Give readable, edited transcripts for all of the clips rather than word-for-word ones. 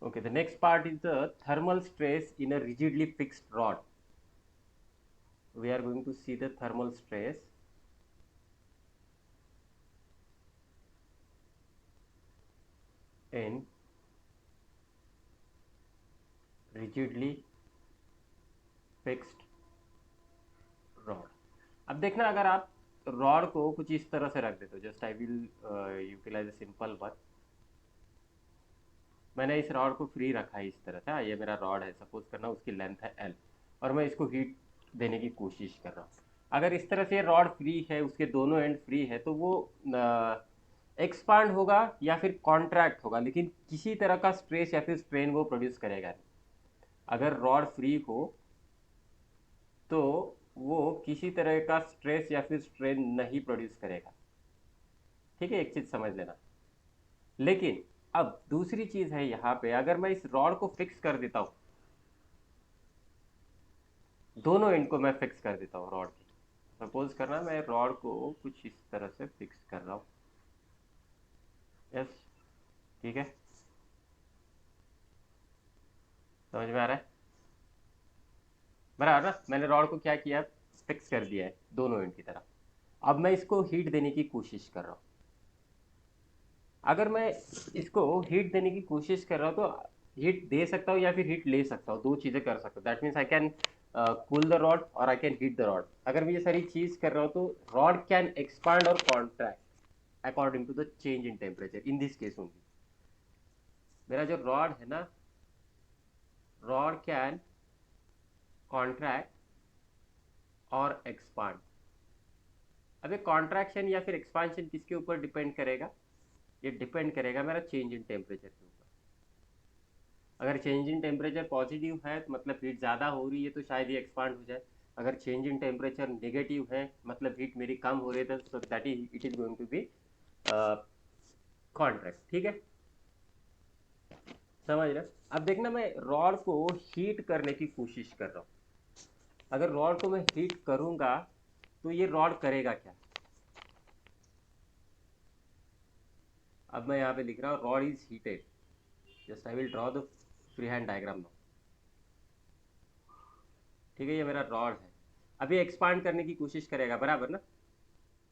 Okay, the next part is the thermal stress in a rigidly fixed rod. We are going to see the thermal stress in rigidly fixed rod. अब देखना, अगर आप rod को कुछ इस तरह से रख देते हो, just I will utilize a simple work. मैंने इस रॉड को फ्री रखा है इस तरह से। ये मेरा रॉड है, सपोज करना उसकी लेंथ है एल, और मैं इसको हीट देने की कोशिश कर रहा हूँ। अगर इस तरह से रॉड फ्री है, उसके दोनों एंड फ्री है, तो वो एक्सपांड होगा या फिर कॉन्ट्रैक्ट होगा, लेकिन किसी तरह का स्ट्रेस या फिर स्ट्रेन वो प्रोड्यूस करेगा नहीं। अगर रॉड फ्री हो तो वो किसी तरह का स्ट्रेस या फिर स्ट्रेन नहीं प्रोड्यूस करेगा। ठीक है, एक चीज समझ लेना। लेकिन अब दूसरी चीज है यहाँ पे, अगर मैं इस रॉड को फिक्स कर देता हूँ, दोनों एंड को मैं फिक्स कर देता हूँ रॉड की। सपोज करना मैं रॉड को कुछ इस तरह से फिक्स कर रहा हूँ। यस, ठीक है, समझ में आ रहा है? बराबर ना? मैंने रॉड को क्या किया, फिक्स कर दिया है दोनों एंड की तरफ। अब मैं इसको हीट देने की कोशिश कर रहा हूँ। अगर मैं इसको हीट देने की कोशिश कर रहा हूँ तो हीट दे सकता हूँ या फिर हीट ले सकता हूँ, दो चीज़ें कर सकता हूँ। That means I can cool the rod और I can heat the rod. अगर मैं ये सारी चीज़ कर रहा हूँ तो रॉड कैन एक्सपांड और contract according to the change in temperature. In this case only मेरा जो रॉड है ना, रॉड कैन कॉन्ट्रैक्ट और एक्सपांड। अब ये कॉन्ट्रैक्शन या फिर एक्सपांशन किसके ऊपर डिपेंड करेगा? ये डिपेंड करेगा मेरा चेंज इन टेम्परेचर के ऊपर। अगर चेंज इन टेम्परेचर पॉजिटिव है तो मतलब हीट ज़्यादा हो रही है, तो शायद ये एक्सपांड हो जाए। अगर चेंज इन टेम्परेचर नेगेटिव है, मतलब हीट मेरी कम हो रही है, तो that is it is going to be contract. ठीक है, समझ रहे? अब देखना, मैं रॉड को हीट करने की कोशिश कर रहा हूँ। अगर रॉड को मैं हीट करूंगा तो ये रॉड करेगा क्या? अब मैं यहाँ पे लिख रहा हूँ rod is heated. Just I will draw the free hand diagram now. ठीक है, ये मेरा रॉड है। अभी एक्सपांड करने की कोशिश करेगा, बराबर ना?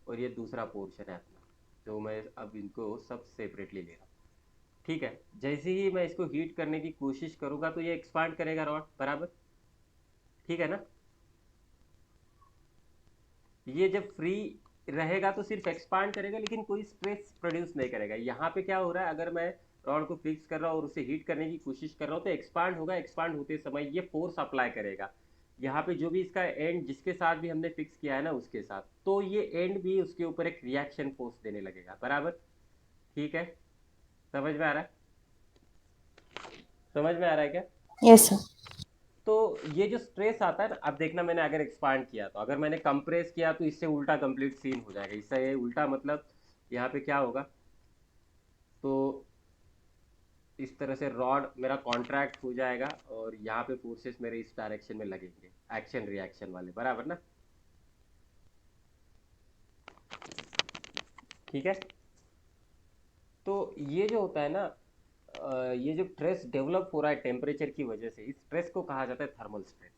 और ये दूसरा पोर्शन है अपना, जो मैं अब इनको सब सेपरेटली ले रहा हूँ। ठीक है, जैसे ही मैं इसको हीट करने की कोशिश करूंगा तो ये एक्सपांड करेगा रॉड, बराबर? ठीक है ना? ये जब फ्री रहेगा तो सिर्फ एक्सपांड करेगा, लेकिन कोई स्ट्रेस प्रोड्यूस नहीं करेगा। यहाँ पे क्या हो रहा है, अगर मैं रॉड को फिक्स कर रहा हूँ और उसे हीट करने की कोशिश कर रहा हूँ तो एक्सपांड होगा। एक्सपांड होते समय ये फोर्स अप्लाई करेगा यहाँ पे, जो भी इसका एंड जिसके साथ भी हमने फिक्स किया है ना उसके साथ, तो ये एंड भी उसके ऊपर एक रिएक्शन फोर्स देने लगेगा, बराबर? ठीक है, समझ में आ रहा है? समझ में आ रहा है क्या? Yes sir. तो ये जो स्ट्रेस आता है ना, अब देखना, मैंने अगर एक्सपांड किया तो, अगर मैंने कंप्रेस किया तो इससे उल्टा कंप्लीट सीन हो जाएगा। इससे ये उल्टा मतलब यहाँ पे क्या होगा, तो इस तरह से रॉड मेरा कॉन्ट्रैक्ट हो जाएगा और यहाँ पे फोर्सेस मेरे इस डायरेक्शन में लगेंगे, एक्शन रिएक्शन वाले, बराबर ना? ठीक है, तो ये जो होता है ना, ये जो स्ट्रेस डेवलप हो रहा है टेम्परेचर की वजह से, इस स्ट्रेस को कहा जाता है thermal stress.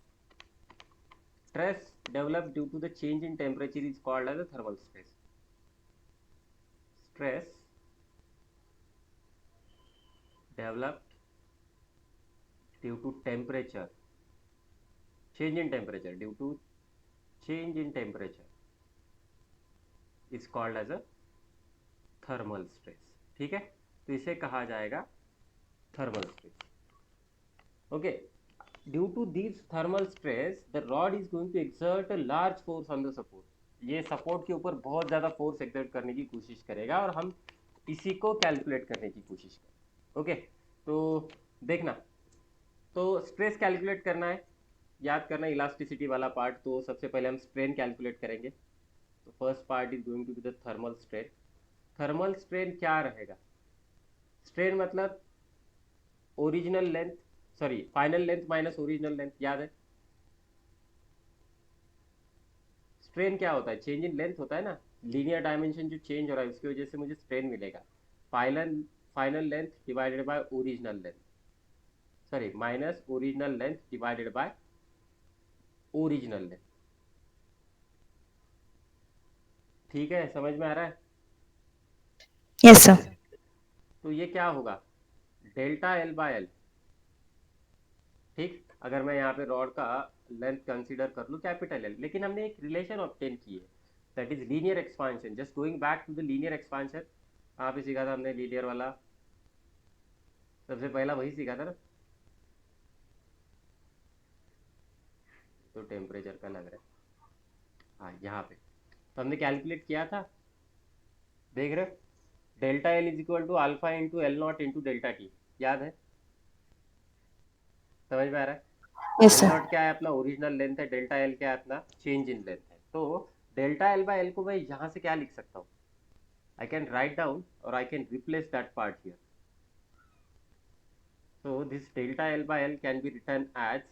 Stress develop due to the change in temperature is called as a thermal stress. Stress developed due to temperature, change in temperature, due to change in temperature is called as a thermal stress। ठीक है, तो इसे कहा जाएगा thermal stress. Okay, due to this thermal stress the rod is going to exert a large force on the support. ये support के ऊपर बहुत ज़्यादा फोर्स एक्सर्ट करने की कोशिश करेगा और हम इसी को कैलकुलेट करने की कोशिश करें। ओके, तो देखना, तो स्ट्रेस कैलकुलेट करना है, याद करना इलास्टिसिटी वाला पार्ट। तो सबसे पहले हम स्ट्रेन कैलकुलेट करेंगे। तो first part is going to be the thermal strain. Thermal strain क्या रहेगा? स्ट्रेन मतलब original length, sorry final length minus original length, याद है? स्ट्रेन क्या होता है? चेंज इन लेंथ होता है ना, लीनियर डायमेंशन जो चेंज हो रहा है उसकी वजह से मुझे स्ट्रेन मिलेगा। Final final length divided by original length. Sorry minus original length divided by original length. ठीक है, समझ में आ रहा है? Yes sir. तो ये क्या होगा, डेल्टा एल बाय एल। ठीक, अगर मैं यहाँ पे रॉड का लेंथ कंसीडर कर लूँ कैपिटल एल, लेकिन हमने एक रिलेशन ऑब्टेन की है, that is linear expansion. Just going back to the linear expansion, कहाँ पे सीखा था हमने लीनियर वाला? सबसे पहला वही सीखा था ना, तो टेम्परेचर का लग रहा है, हाँ यहाँ पे तो हमने कैलकुलेट किया था, देख रहे हो, delta L is equal to alpha into L not into delta T. याद है? समझ में आ रहा है? Yes L sir. नॉट क्या है अपना ओरिजिनल लेंथ है, डेल्टा एल क्या है अपना चेंज इन लेंथ है। तो डेल्टा एल बाय एल को मैं यहाँ से क्या लिख सकता हूँ, I can write down or I can replace that part here. So this delta L by L can be written as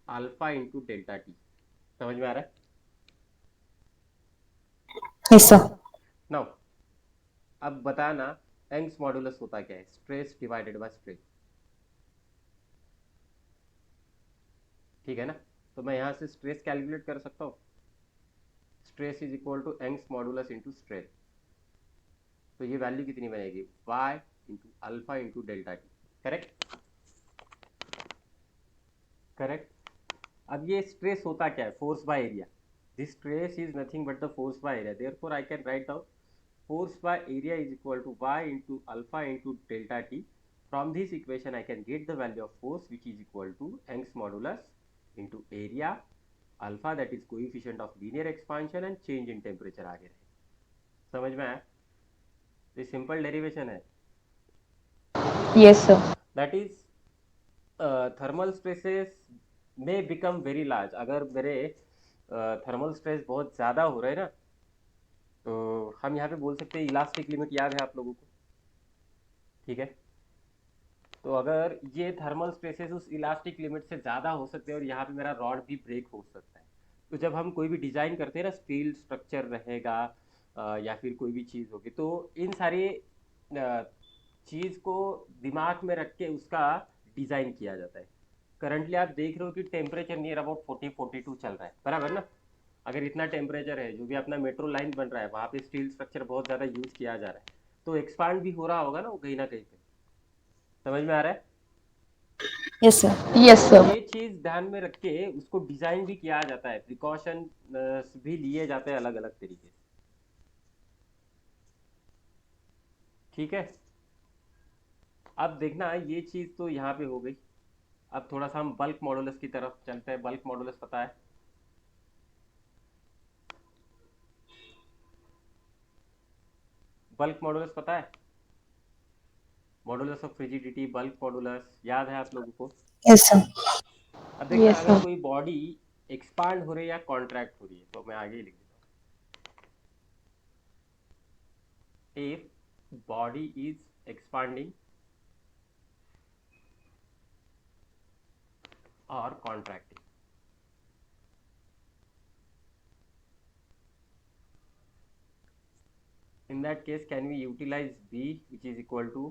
alpha into delta T. समझ में आ रहा है? Yes sir. Now अब बताना यंग्स मॉडुलस होता क्या है, स्ट्रेस डिवाइडेड बाय स्ट्रेन। ठीक है ना? तो मैं यहाँ से स्ट्रेस कैलकुलेट कर सकता हूँ, stress is equal to Young's modulus into strain. तो ये वैल्यू कितनी बनेगी, y into alpha into delta T. Correct? Correct. अब ये स्ट्रेस होता क्या है, force by area. This stress is nothing but the force by area, therefore I can write down force by area is equal to y into alpha into delta t. From this equation I can get the value of force which is equal to Young's modulus into area alpha, that is coefficient of linear expansion and change in temperature आ गए। समझ में आया? ये simple derivation है। Yes sir. That is thermal stresses में become very large. अगर मेरे thermal stress बहुत ज़्यादा हो रहे हैं ना, तो हम यहाँ पे बोल सकते हैं इलास्टिक लिमिट, याद है आप लोगों को? ठीक है, तो अगर ये थर्मल स्ट्रेसेस उस इलास्टिक लिमिट से ज़्यादा हो सकते हैं और यहाँ पे मेरा रॉड भी ब्रेक हो सकता है। तो जब हम कोई भी डिज़ाइन करते हैं ना, स्टील स्ट्रक्चर रहेगा या फिर कोई भी चीज़ होगी, तो इन सारी चीज़ को दिमाग में रख के उसका डिज़ाइन किया जाता है। करंटली आप देख रहे हो कि टेम्परेचर नियर अबाउट 40-42 चल रहा है, बराबर ना? अगर इतना टेम्परेचर है, जो भी अपना मेट्रो लाइन बन रहा है वहाँ पे स्टील स्ट्रक्चर बहुत ज़्यादा यूज़ किया जा रहा है, तो एक्सपांड भी हो रहा होगा ना कहीं पे। समझ में आ रहा है? Yes sir. तो यस सर। ये चीज ध्यान में रख के उसको डिजाइन भी किया जाता है, प्रिकॉशन भी लिए जाते हैं अलग अलग तरीके से। ठीक है, अब देखना ये चीज तो यहाँ पे हो गई। अब थोड़ा सा हम बल्क मॉडुलस की तरफ चलते हैं। बल्क मॉडुलस पता है? बल्क मॉडुलस पता है? मॉडुलस ऑफ फ्रिजिडिटी, बल्क मॉडुलस याद है आप लोगों को? Yes sir. अब देखना, यस अगर सर। कोई बॉडी एक्सपांड हो रही है या कॉन्ट्रैक्ट हो रही है, तो मैं आगे ही लिख देता हूँ, इफ बॉडी इज एक्सपांडिंग और contracting, in that case can we utilize b which is equal to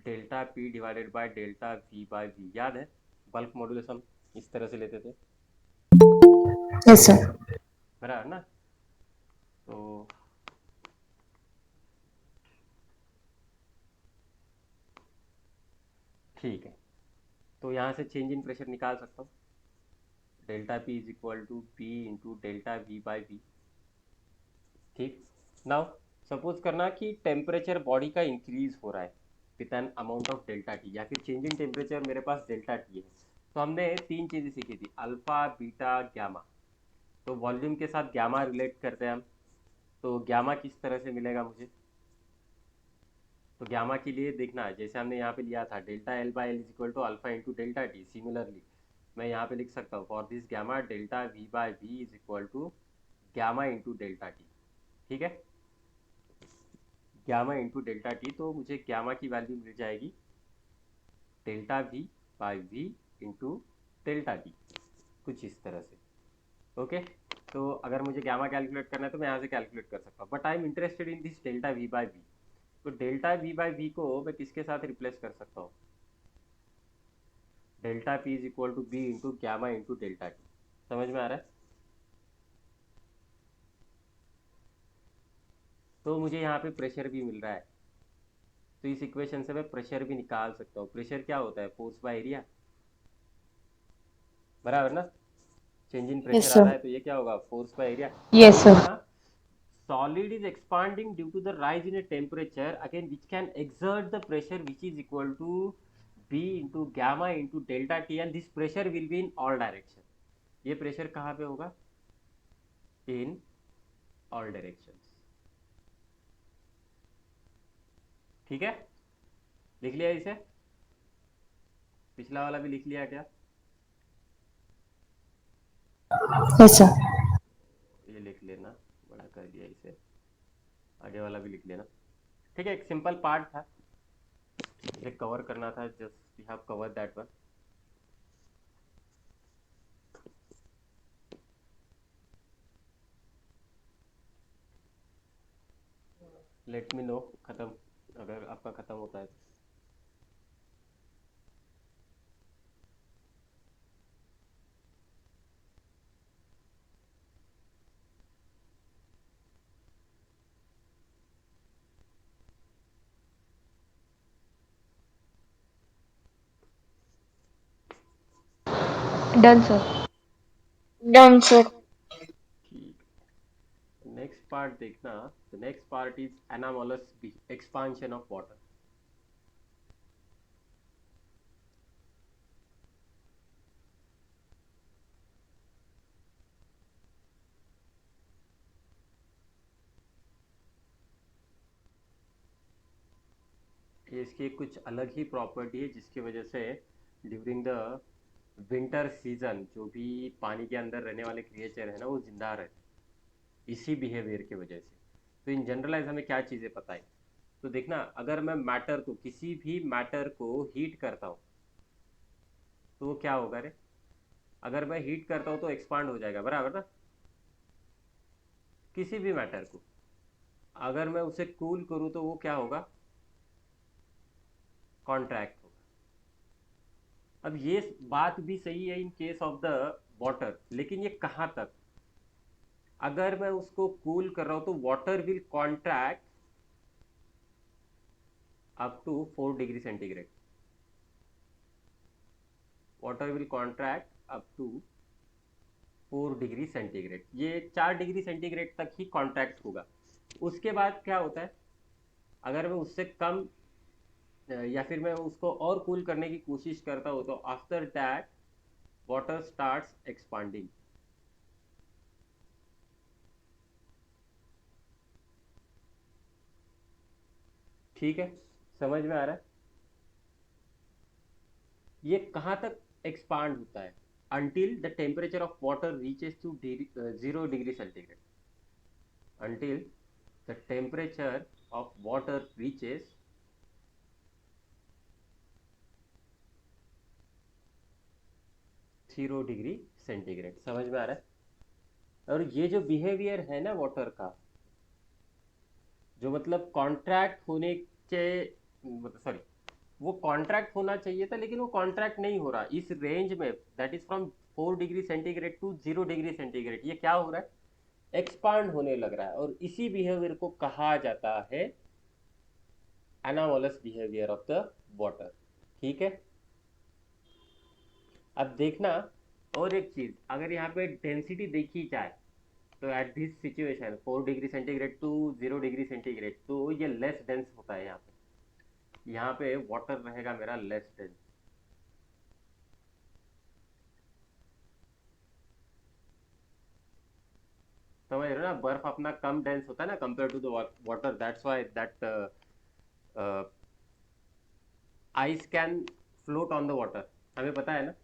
delta P divided by delta V by V. याद है बल्क मॉड्यूलस हम इस तरह से लेते थे, यस सर। बराबर ना? तो ठीक है, तो यहाँ से चेंज इन प्रेशर निकाल सकता हूँ, delta P is equal to P into delta V by V. ठीक, नाउ सपोज करना कि टेम्परेचर बॉडी का इंक्रीज हो रहा है with an amount of delta T, या फिर चेंज इन टेम्परेचर मेरे पास डेल्टा टी है। तो हमने तीन चीज़ें सीखी थी, अल्फा बीटा गैमा। तो वॉल्यूम के साथ गैमा रिलेट करते हैं हम, तो गैमा किस तरह से मिलेगा मुझे? तो गैमा के लिए देखना है, जैसे हमने यहाँ पे लिया था delta L by L is equal to alpha into delta T, similarly मैं यहाँ पे लिख सकता हूँ for this gamma delta V by V is equal to gamma into delta T. ठीक है, गैमा इंटू डेल्टा टी, तो मुझे गैमा की वैल्यू मिल जाएगी delta V by V into delta T, कुछ इस तरह से। ओके, तो अगर मुझे गैमा कैलकुलेट करना है तो मैं यहाँ से कैलकुलेट कर सकता हूँ, but I am interested in this delta V by V. तो डेल्टा वी बाई वी को मैं किसके साथ रिप्लेस कर सकता हूँ? Delta P is equal to B into gamma into delta T. समझ में आ रहा है? तो मुझे यहाँ पे प्रेशर भी मिल रहा है, तो इस इक्वेशन से मैं प्रेशर भी निकाल सकता हूँ। प्रेशर क्या होता है? फोर्स बाय एरिया, बराबर ना? चेंज इन Yes, प्रेशर आ रहा sir. है तो ये क्या होगा? Force by area. अब Yes, sir. देखना, solid is expanding due to the rise in a temperature again which can exert the pressure which is equal to b into gamma into delta t, and this pressure will be in all direction. ये pressure कहाँ पे होगा? In all directions. ठीक है, लिख लिया इसे? पिछला वाला भी लिख लिया क्या? Yes, sir. ये लिख लेना, बड़ा कर दिया इसे। आगे वाला भी लिख लेना। ठीक है, एक सिंपल पार्ट था, इसे कवर करना था, just we have cover that one. Let me know खत्म, अगर आपका खत्म होता है तो। Done, sir. Done, sir. ठीक, नेक्स्ट पार्ट देखना। The next part is anomalous expansion of water. ये इसकी कुछ अलग ही प्रॉपर्टी है जिसकी वजह से ड्यूरिंग द विंटर सीजन जो भी पानी के अंदर रहने वाले क्रिएचर है ना, वो जिंदा रहते हैं इसी बिहेवियर की वजह से। तो इन जनरलाइज हमें क्या चीज़ें पता है? तो देखना, अगर मैं मैटर को, किसी भी मैटर को हीट करता हूँ तो वो क्या होगा रे? अगर मैं हीट करता हूँ तो एक्सपांड हो जाएगा, बराबर ना? किसी भी मैटर को अगर मैं उसे कूल करूँ तो वो क्या होगा? कॉन्ट्रैक्ट होगा। अब ये बात भी सही है in case of the water, लेकिन ये कहाँ तक? अगर मैं उसको कूल कर रहा हूँ तो water will contract up to 4 degree centigrade. Water will contract up to 4 degree centigrade. ये 4 डिग्री सेंटीग्रेड तक ही कॉन्ट्रैक्ट होगा। उसके बाद क्या होता है? अगर मैं उससे कम या फिर मैं उसको और कूल करने की कोशिश करता हूँ तो after that water starts expanding. ठीक है, समझ में आ रहा है? ये कहाँ तक एक्सपांड होता है? until the temperature of water reaches to 0 degree centigrade. until the temperature of water reaches 0 degree centigrade. समझ में आ रहा है? और ये जो बिहेवियर है ना वाटर का, जो मतलब कॉन्ट्रैक्ट होने के, सॉरी, वो कॉन्ट्रैक्ट होना चाहिए था लेकिन वो कॉन्ट्रैक्ट नहीं हो रहा इस रेंज में, that is from 4 degree centigrade to 0 degree centigrade. ये क्या हो रहा है? एक्सपांड होने लग रहा है, और इसी बिहेवियर को कहा जाता है anomalous behaviour of the water. ठीक है, अब देखना, और एक चीज, अगर यहाँ पे डेंसिटी देखी जाए तो at this situation 4 degree centigrade to 0 degree centigrade, तो ये लेस डेंस होता है। यहाँ पे वाटर रहेगा मेरा लेस डेंस। समझ रहे हो ना? बर्फ अपना कम डेंस होता है ना compare to the water, that's why that ice can float on the water. हमें पता है ना?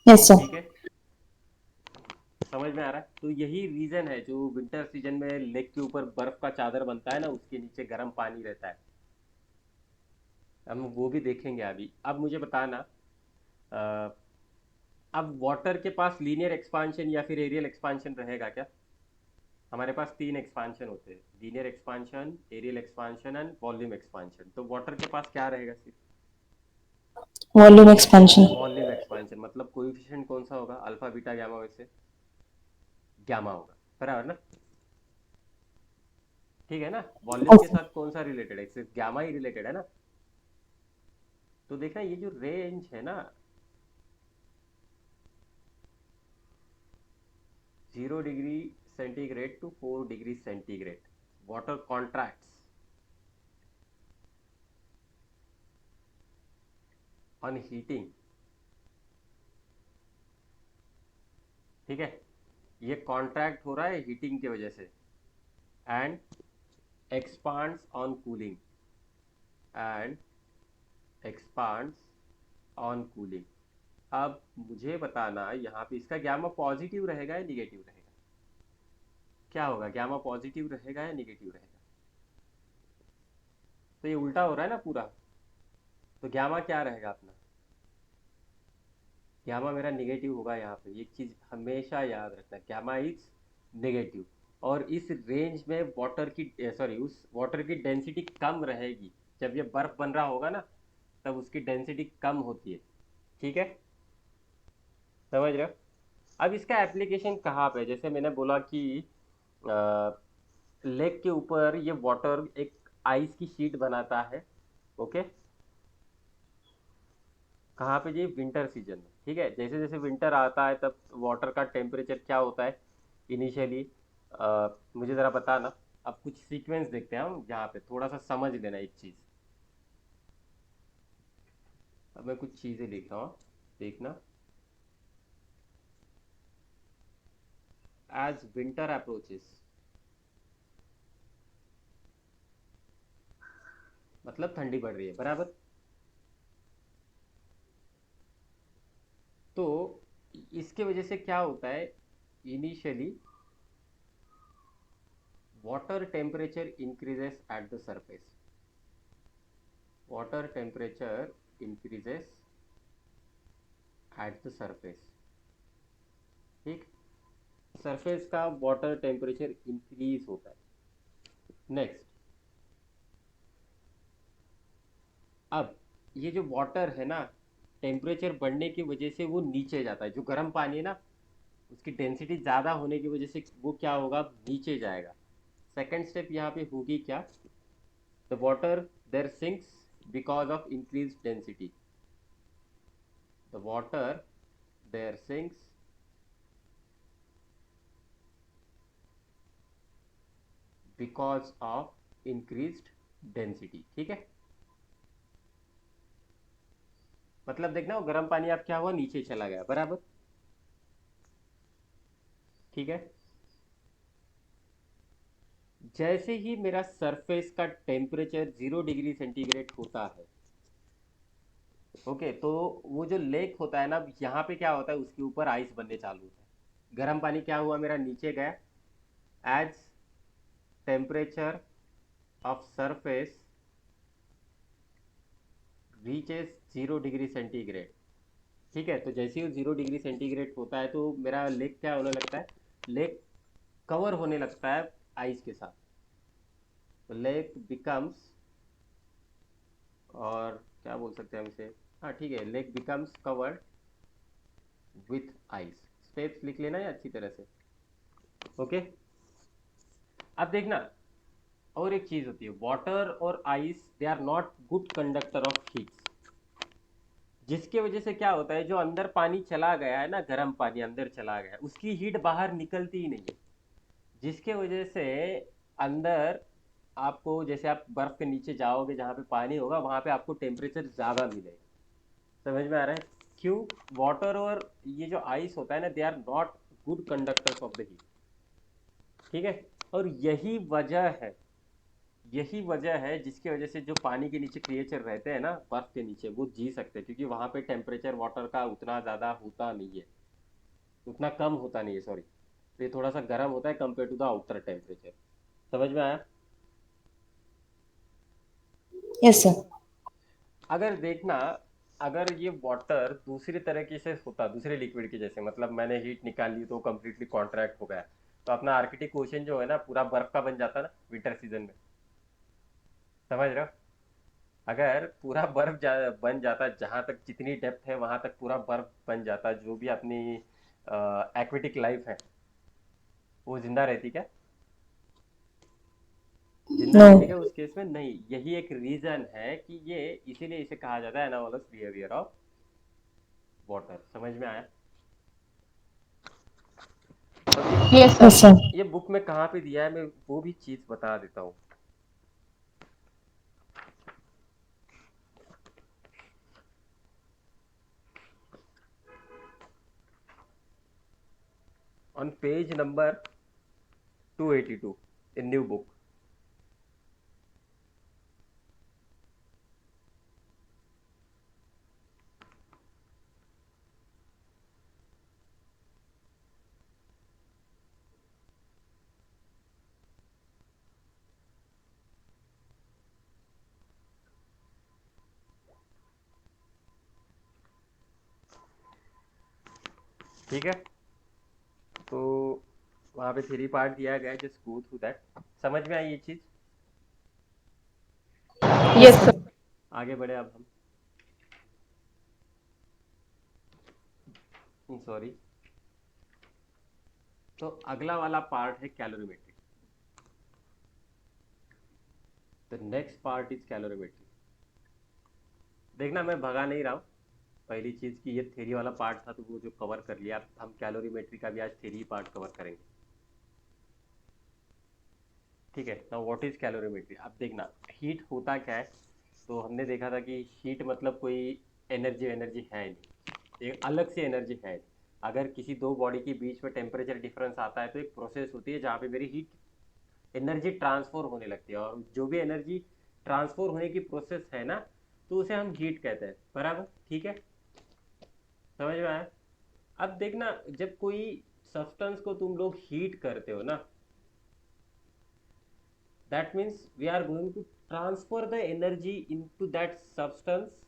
Yes, sir. ठीक है, समझ में आ रहा है? तो यही रीजन है जो विंटर सीजन में लेक के ऊपर बर्फ का चादर बनता है ना, उसके नीचे गर्म पानी रहता है। हम वो भी देखेंगे अभी। अब मुझे बताना, अ, अब वाटर के पास लीनियर एक्सपांशन या फिर एरियल एक्सपांशन रहेगा क्या? हमारे पास तीन एक्सपांशन होते हैं, linear expansion, areal expansion and volume expansion. तो वाटर के पास क्या रहेगा? सिर्फ वॉल्यूम एक्सपेंशन। Volume expansion. मतलब कोएफिशिएंट कौन सा होगा? अल्फा बीटा गामा में से गामा होगा, बराबर ना? ठीक है ना? वॉल्यूम के ओके। साथ कौन सा रिलेटेड है? सिर्फ गामा ही रिलेटेड है ना? तो देखना ये जो रेंज है ना, 0 degree centigrade to 4 degree centigrade, water contracts on heating. ठीक है, ये कॉन्ट्रैक्ट हो रहा है हीटिंग की वजह से, and expands on cooling, and expands on cooling. अब मुझे बताना यहाँ पे इसका गामा पॉजिटिव रहेगा या निगेटिव रहेगा? क्या होगा? गामा पॉजिटिव रहेगा या निगेटिव रहेगा? तो ये उल्टा हो रहा है ना पूरा। तो गामा क्या रहेगा अपना? गामा मेरा निगेटिव होगा यहाँ पे। एक चीज हमेशा याद रखना, गामा इज नेगेटिव। और इस रेंज में वाटर की, सॉरी, उस वाटर की डेंसिटी कम रहेगी। जब ये बर्फ बन रहा होगा ना, तब उसकी डेंसिटी कम होती है। ठीक है, समझ रहे हो? अब इसका एप्लीकेशन कहाँ पे है? जैसे मैंने बोला कि लेक के ऊपर ये वाटर एक आइस की शीट बनाता है। ओके, कहाँ पे जी? विंटर सीजन में। ठीक है, जैसे जैसे विंटर आता है तब वाटर का टेम्परेचर क्या होता है इनिशियली? मुझे ज़रा बताना। अब कुछ सीक्वेंस देखते हैं हम, जहाँ पे थोड़ा सा समझ लेना एक चीज़। अब मैं कुछ चीज़ें लिख रहा हूँ, देखना। एज विंटर अप्रोचेस, मतलब ठंडी बढ़ रही है, बराबर? तो इसके वजह से क्या होता है? Initially water temperature increases at the surface. Water temperature increases at the surface. ठीक, सरफेस का वाटर टेम्परेचर इंक्रीज होता है। नेक्स्ट, अब ये जो वाटर है ना, टेम्परेचर बढ़ने की वजह से वो नीचे जाता है। जो गर्म पानी है ना, उसकी डेंसिटी ज़्यादा होने की वजह से वो क्या होगा? नीचे जाएगा। सेकेंड स्टेप यहाँ पे होगी क्या? The water there sinks because of increase density. The water there sinks because of increased density. ठीक है, मतलब देखना, वो गर्म पानी अब क्या हुआ? नीचे चला गया, बराबर? ठीक है, जैसे ही मेरा सरफेस का टेम्परेचर 0 डिग्री सेंटीग्रेड होता है, ओके, तो वो जो लेक होता है ना, यहाँ पे क्या होता है? उसके ऊपर आइस बनने चालू होता है। गर्म पानी क्या हुआ? मेरा नीचे गया। As temperature of surface reaches 0 degree centigrade. ठीक है, तो जैसे ही 0 डिग्री सेंटीग्रेड होता है तो मेरा लेक क्या होने लगता है? लेक कवर होने लगता है आइस के साथ। तो लेक बिकम्स, और क्या बोल सकते हैं हम इसे? हाँ ठीक है, lake becomes covered with ice. Steps लिख लेना है अच्छी तरह से। ओके, अब देखना, और एक चीज होती है, वाटर और ice they are not good conductor of heat. जिसके वजह से क्या होता है? जो अंदर पानी चला गया है ना, गर्म पानी अंदर चला गया है, उसकी हीट बाहर निकलती ही नहीं है। जिसके वजह से अंदर आपको, जैसे आप बर्फ के नीचे जाओगे जहाँ पे पानी होगा, वहाँ पे आपको टेम्परेचर ज़्यादा मिलेगा। समझ में आ रहा है? क्यों? वाटर और ये जो आइस होता है ना, they are not good conductors of the heat. ठीक है, और यही वजह है जिसकी वजह से जो पानी के नीचे क्रिएचर रहते हैं ना, बर्फ के नीचे, वो जी सकते हैं, क्योंकि वहाँ पे टेम्परेचर वाटर का उतना ज़्यादा होता नहीं है, उतना कम होता नहीं है, सॉरी। तो ये थोड़ा सा गर्म होता है compare to the outer temperature. समझ में आया? Yes sir. अगर देखना, अगर ये वाटर दूसरी तरीके से होता, दूसरे लिक्विड की जैसे, मतलब मैंने हीट निकाल ली तो कंप्लीटली कॉन्ट्रैक्ट हो गया, तो अपना आर्कटिक ओशन जो है ना पूरा बर्फ का बन जाता ना विंटर सीजन में, समझ रहे हो? अगर पूरा बन जाता, जहां तक जितनी डेप्थ है वहां तक पूरा बर्फ बन जाता, जो भी अपनी एक्वेटिक लाइफ है वो जिंदा रहती क्या? जिंदा रहती क्या No. उस केस में? नहीं। यही एक रीजन है कि ये, इसीलिए इसे कहा जाता है एनालॉगस बिहेवियर ऑफ वाटर। समझ में आया? और Yes, sir. Yes, sir. ये बुक में कहाँ पे दिया है, मैं वो भी चीज बता देता हूँ। On page number 282 in new book. ठीक है, तो वहाँ पे थ्री पार्ट दिया गया है, जस्ट गो थ्रू दैट। समझ में आई ये चीज? Yes, sir. आगे बढ़े अब हम, सॉरी। तो अगला वाला पार्ट है calorimetry. The next part is calorimetry. देखना मैं भगा नहीं रहा हूँ, पहली चीज की ये थ्योरी वाला पार्ट था तो वो जो कवर कर लिया, अब हम कैलोरीमेट्री का भी आज थ्योरी पार्ट कवर करेंगे। ठीक है, ना व्हाट इज कैलोरीमेट्री। अब देखना हीट होता क्या है। तो हमने देखा था कि हीट मतलब कोई एनर्जी एनर्जी है नहीं, एक अलग से एनर्जी है नहीं। अगर किसी दो बॉडी के बीच में टेम्परेचर डिफरेंस आता है तो एक प्रोसेस होती है जहाँ पे मेरी हीट एनर्जी ट्रांसफर होने लगती है, और जो भी एनर्जी ट्रांसफर होने की प्रोसेस है ना, तो उसे हम हीट कहते हैं। बराबर, ठीक है, समझ में आया? अब देखना, जब कोई सब्सटेंस को तुम लोग हीट करते हो ना, that means we are going to transfer the energy into that substance.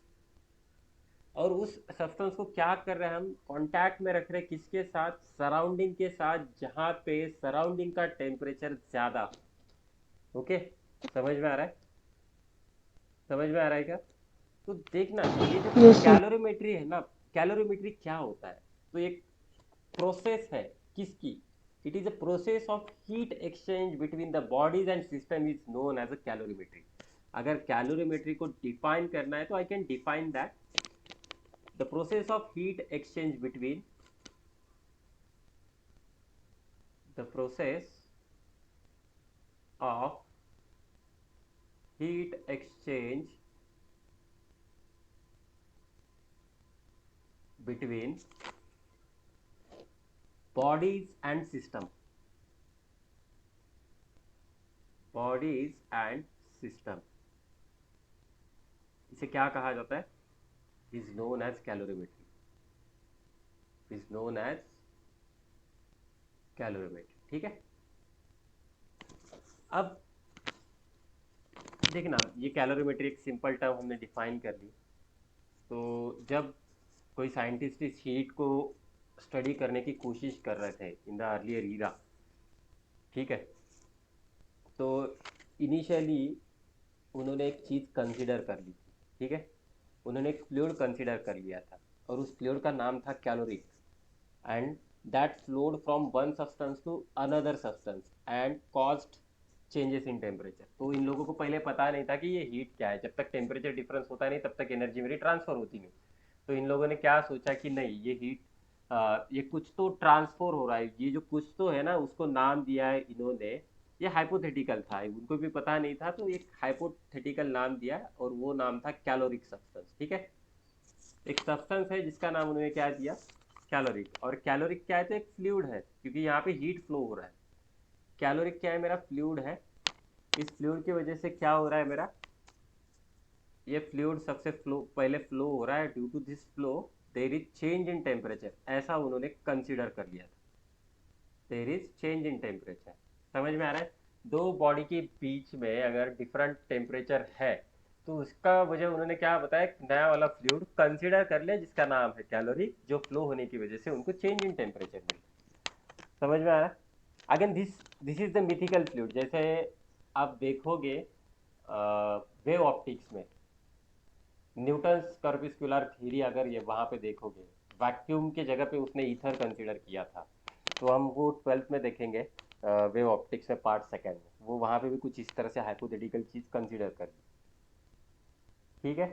और उस सब्सटेंस को क्या कर रहे हैं हम, कांटेक्ट में रख रहे हैं किसके साथ? सराउंडिंग के साथ, जहां पे सराउंडिंग का टेम्परेचर ज्यादा। ओके, समझ में आ रहा है? समझ में आ रहा है क्या? तो देखना ये जो Yes, sir. कैलोरीमेट्री है ना, कैलोरीमेट्री क्या होता है? तो एक प्रोसेस है किसकी? It is a process of heat exchange between the bodies and system, is known as a calorimetry. अगर कैलोरीमेट्री को डिफाइन करना है तो I can define that the process of heat exchange between the process of heat exchange between bodies and system, bodies and system, इसे क्या कहा जाता है? Is known as calorimetry, is known as calorimetry. ठीक है, अब देखना ये कैलोरीमेट्री एक सिंपल टर्म हमने डिफाइन कर ली। तो जब कोई साइंटिस्ट इस हीट को स्टडी करने की कोशिश कर रहे थे इन द अर्लियर ईरा, ठीक है, तो इनिशियली उन्होंने एक चीज़ कंसिडर कर ली थी। ठीक है, उन्होंने एक फ्लूइड कंसिडर कर लिया था, और उस फ्लूइड का नाम था caloric, and that flowed from one substance to another substance and caused changes in temperature. तो इन लोगों को पहले पता नहीं था कि ये हीट क्या है, जब तक टेम्परेचर डिफरेंस होता नहीं तब तक एनर्जी मेरी ट्रांसफर होती नहीं। तो इन लोगों ने क्या सोचा कि नहीं, ये हीट, ये कुछ तो ट्रांसफर हो रहा है, ये जो कुछ तो है ना, उसको नाम दिया है इन्होंने। ये हाइपोथेटिकल था, उनको भी पता नहीं था, तो एक हाइपोथेटिकल नाम दिया, और वो नाम था कैलोरिक सब्सटेंस। ठीक है, एक सब्सटेंस है जिसका नाम उन्होंने क्या दिया? कैलोरिक। और कैलोरिक क्या है? तो एक फ्लूइड है, क्योंकि यहाँ पे हीट फ्लो हो रहा है। कैलोरिक क्या है? मेरा फ्लूइड है। इस फ्लूइड की वजह से क्या हो रहा है मेरा, ये फ्लूइड सबसे पहले फ्लो हो रहा है। Due to this flow there is change in temperature, ऐसा उन्होंने कंसिडर कर लिया था। There is change in temperature. समझ में आ रहा है? दो बॉडी के बीच में अगर डिफरेंट टेम्परेचर है तो उसका वजह उन्होंने क्या बताया, एक नया वाला फ्लूइड कंसिडर कर लिया जिसका नाम है कैलोरी, जो फ्लो होने की वजह से उनको चेंज इन टेम्परेचर मिला। समझ में आ रहा है? Again this is the mythical fluid. जैसे आप देखोगे वेव ऑप्टिक्स में न्यूटन्स कर्विस्कुलर थ्योरी, अगर ये वहाँ पे देखोगे, वैक्यूम के जगह पे उसने ईथर कंसीडर किया था। तो हम वो 12th में देखेंगे वेव ऑप्टिक्स में पार्ट सेकेंड में, वो वहाँ पे भी कुछ इस तरह से हाइपोथेटिकल चीज़ कंसीडर कर दी। ठीक है,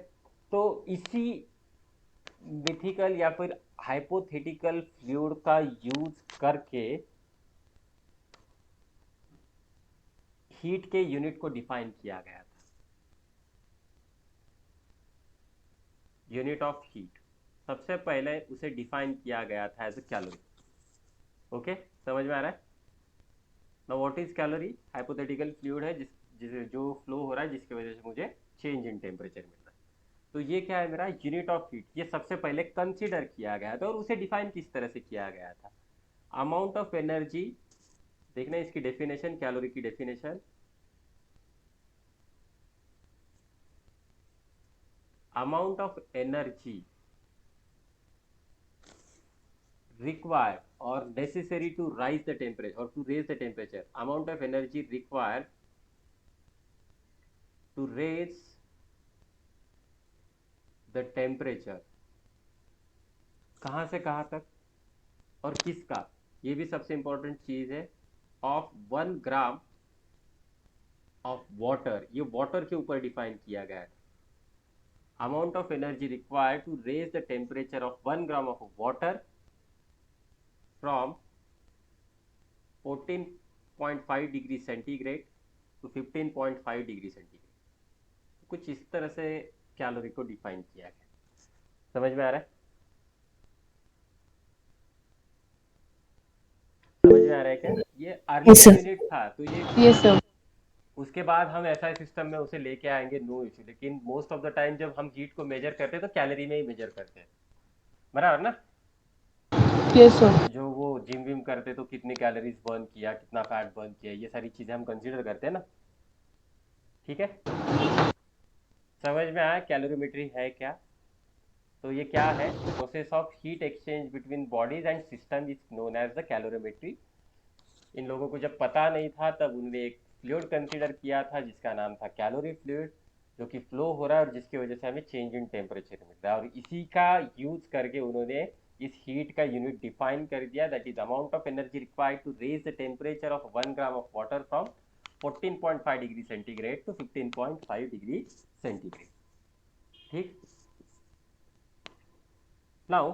तो इसी मिथिकल या फिर हाइपोथेटिकल फ्लूइड का यूज करके हीट के यूनिट को डिफाइन किया गया था। यूनिट ऑफ हीट सबसे पहले उसे डिफाइन किया गया था एज ए कैलोरी। ओके, समझ में आ रहा है? Now what is calorie? Hypothetical fluid है जो फ्लो हो रहा है, जिसकी वजह से मुझे चेंज इन टेम्परेचर मिल रहा है। तो ये क्या है मेरा यूनिट ऑफ हीट, ये सबसे पहले कंसीडर किया गया था। और उसे डिफाइन किस तरह से किया गया था? अमाउंट ऑफ एनर्जी, देखना इसकी डेफिनेशन, कैलोरी की definition, amount of energy required or necessary to rise the temperature or to raise the temperature, amount of energy required to raise the temperature, कहाँ से कहाँ तक और किसका, ये भी सबसे इंपॉर्टेंट चीज है, ऑफ 1 ग्राम ऑफ वाटर, ये वाटर के ऊपर डिफाइन किया गया है। Amount of energy required to raise the temperature of 1 gram of water from 14.5 degree centigrade to 15.5 degree centigrade. कुछ इस तरह से कैलोरी को डिफाइन किया गया। समझ में आ रहा है? समझ में आ रहा है क्या? ये Yes, अर्लियर sir. यूनिट था, तो ये Yes, sir. उसके बाद हम एसआई सिस्टम में उसे लेके आएंगे, नो इशू। लेकिन मोस्ट ऑफ द टाइम जब हम हीट को मेजर करते हैं तो कैलोरी में ही मेजर करते हैं, बराबर ना? Yes, sir. जो वो जिम विम करते तो कितनी कैलोरीज बर्न किया, कितना फैट बर्न किया, ये सारी चीजें हम कंसीडर करते हैं ना। ठीक है, समझ में आया कैलोरीमेट्री है क्या? तो ये क्या है? Process of heat exchange between bodies and system is known as the calorimetry. इन लोगों को जब पता नहीं था तब उन्होंने एक फ्लूइड कंसीडर किया था जिसका नाम था कैलोरी फ्लूइड, जो कि फ्लो हो रहा है और जिसकी वजह से हमें चेंज इन टेम्परेचर मिल रहा है। और इसी का यूज करके उन्होंने इस हीट का यूनिट डिफाइन कर दिया, that is amount of energy required to raise the temperature of 1 gram of water from 14.5 degree centigrade to 15.5 degree centigrade. ठीक, now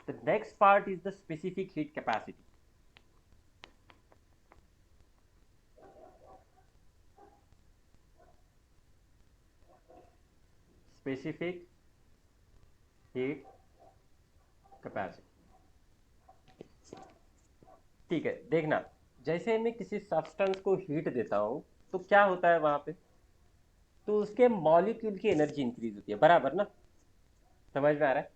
the next part is the specific heat capacity. Specific heat capacity, ठीक है। देखना, जैसे मैं किसी substance को heat देता हूँ तो क्या होता है वहां पे? तो उसके मॉलिक्यूल की एनर्जी इंक्रीज होती है, बराबर ना? समझ में आ रहा है?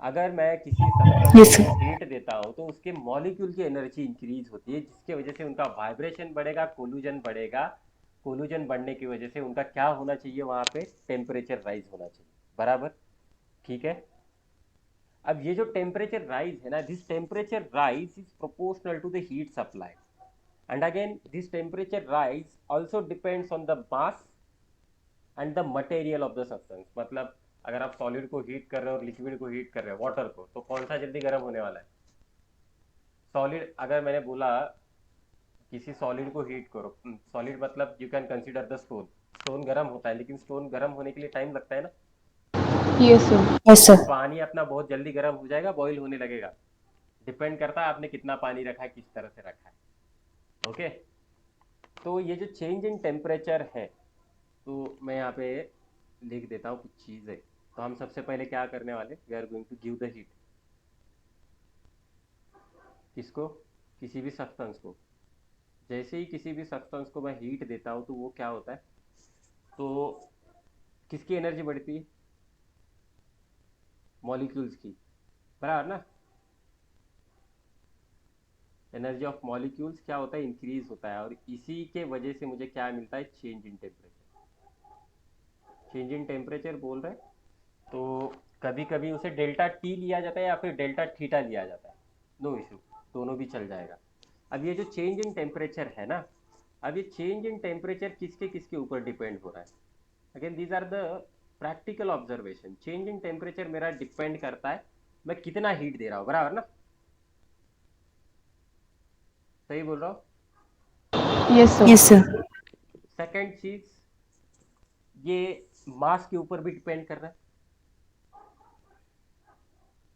अगर मैं किसी सब्सटेंस Yes, को sir. हीट देता हूँ तो उसके मॉलिक्यूल की एनर्जी इंक्रीज होती है, जिसकी वजह से उनका वाइब्रेशन बढ़ेगा, कोलूजन बढ़ेगा। कोलूजन बढ़ने की वजह से उनका क्या होना चाहिए वहां पे? टेम्परेचर राइज होना चाहिए, बराबर? ठीक है, अब ये जो टेम्परेचर राइज है ना, this temperature rise is proportional to the heat supply. And again this temperature rise also depends on the mass and the material of the substance. मतलब अगर आप सॉलिड को हीट कर रहे हो और लिक्विड को हीट कर रहे हो, वाटर को, तो कौन सा जल्दी गर्म होने वाला है? सॉलिड। अगर मैंने बोला किसी सॉलिड को हीट करो, सॉलिड मतलब you can consider the stone, stone गर्म होता है, लेकिन स्टोन गर्म होने के लिए टाइम लगता है ना। Yes, sir. Yes, sir. पानी अपना बहुत जल्दी गर्म हो जाएगा, बॉईल होने लगेगा, डिपेंड करता है आपने कितना पानी रखा है, किस तरह से रखा है। ओके, तो ये जो चेंज इन टेम्परेचर है, तो मैं यहाँ पे लिख देता हूँ कुछ चीज़ है। तो हम सबसे पहले क्या करने वाले, we are going to give the heat. किसको? किसी भी सब्सटेंस को। जैसे ही किसी भी सब्सटेंस को मैं हीट देता हूँ तो वो क्या होता है? तो किसकी एनर्जी बढ़ती है? मॉलिक्यूल्स की, बराबर ना? एनर्जी ऑफ मॉलिक्यूल्स क्या होता है? इंक्रीज होता है। और इसी के वजह से मुझे क्या मिलता है? Change in temperature. Change in temperature बोल रहे हैं तो कभी कभी उसे डेल्टा टी लिया जाता है या फिर डेल्टा थीटा लिया जाता है। नो इशू, दोनों भी चल जाएगा। अब ये जो चेंज इन टेम्परेचर है ना, अब ये चेंज इन टेम्परेचर किसके किसके ऊपर डिपेंड हो रहा है? Again these are the practical observation. Change in temperature मेरा डिपेंड करता है मैं कितना हीट दे रहा हूँ, बराबर ना? सही बोल रहा हूँ? Yes, sir. Yes, sir. Second चीज, ये मास के ऊपर भी डिपेंड कर रहा है,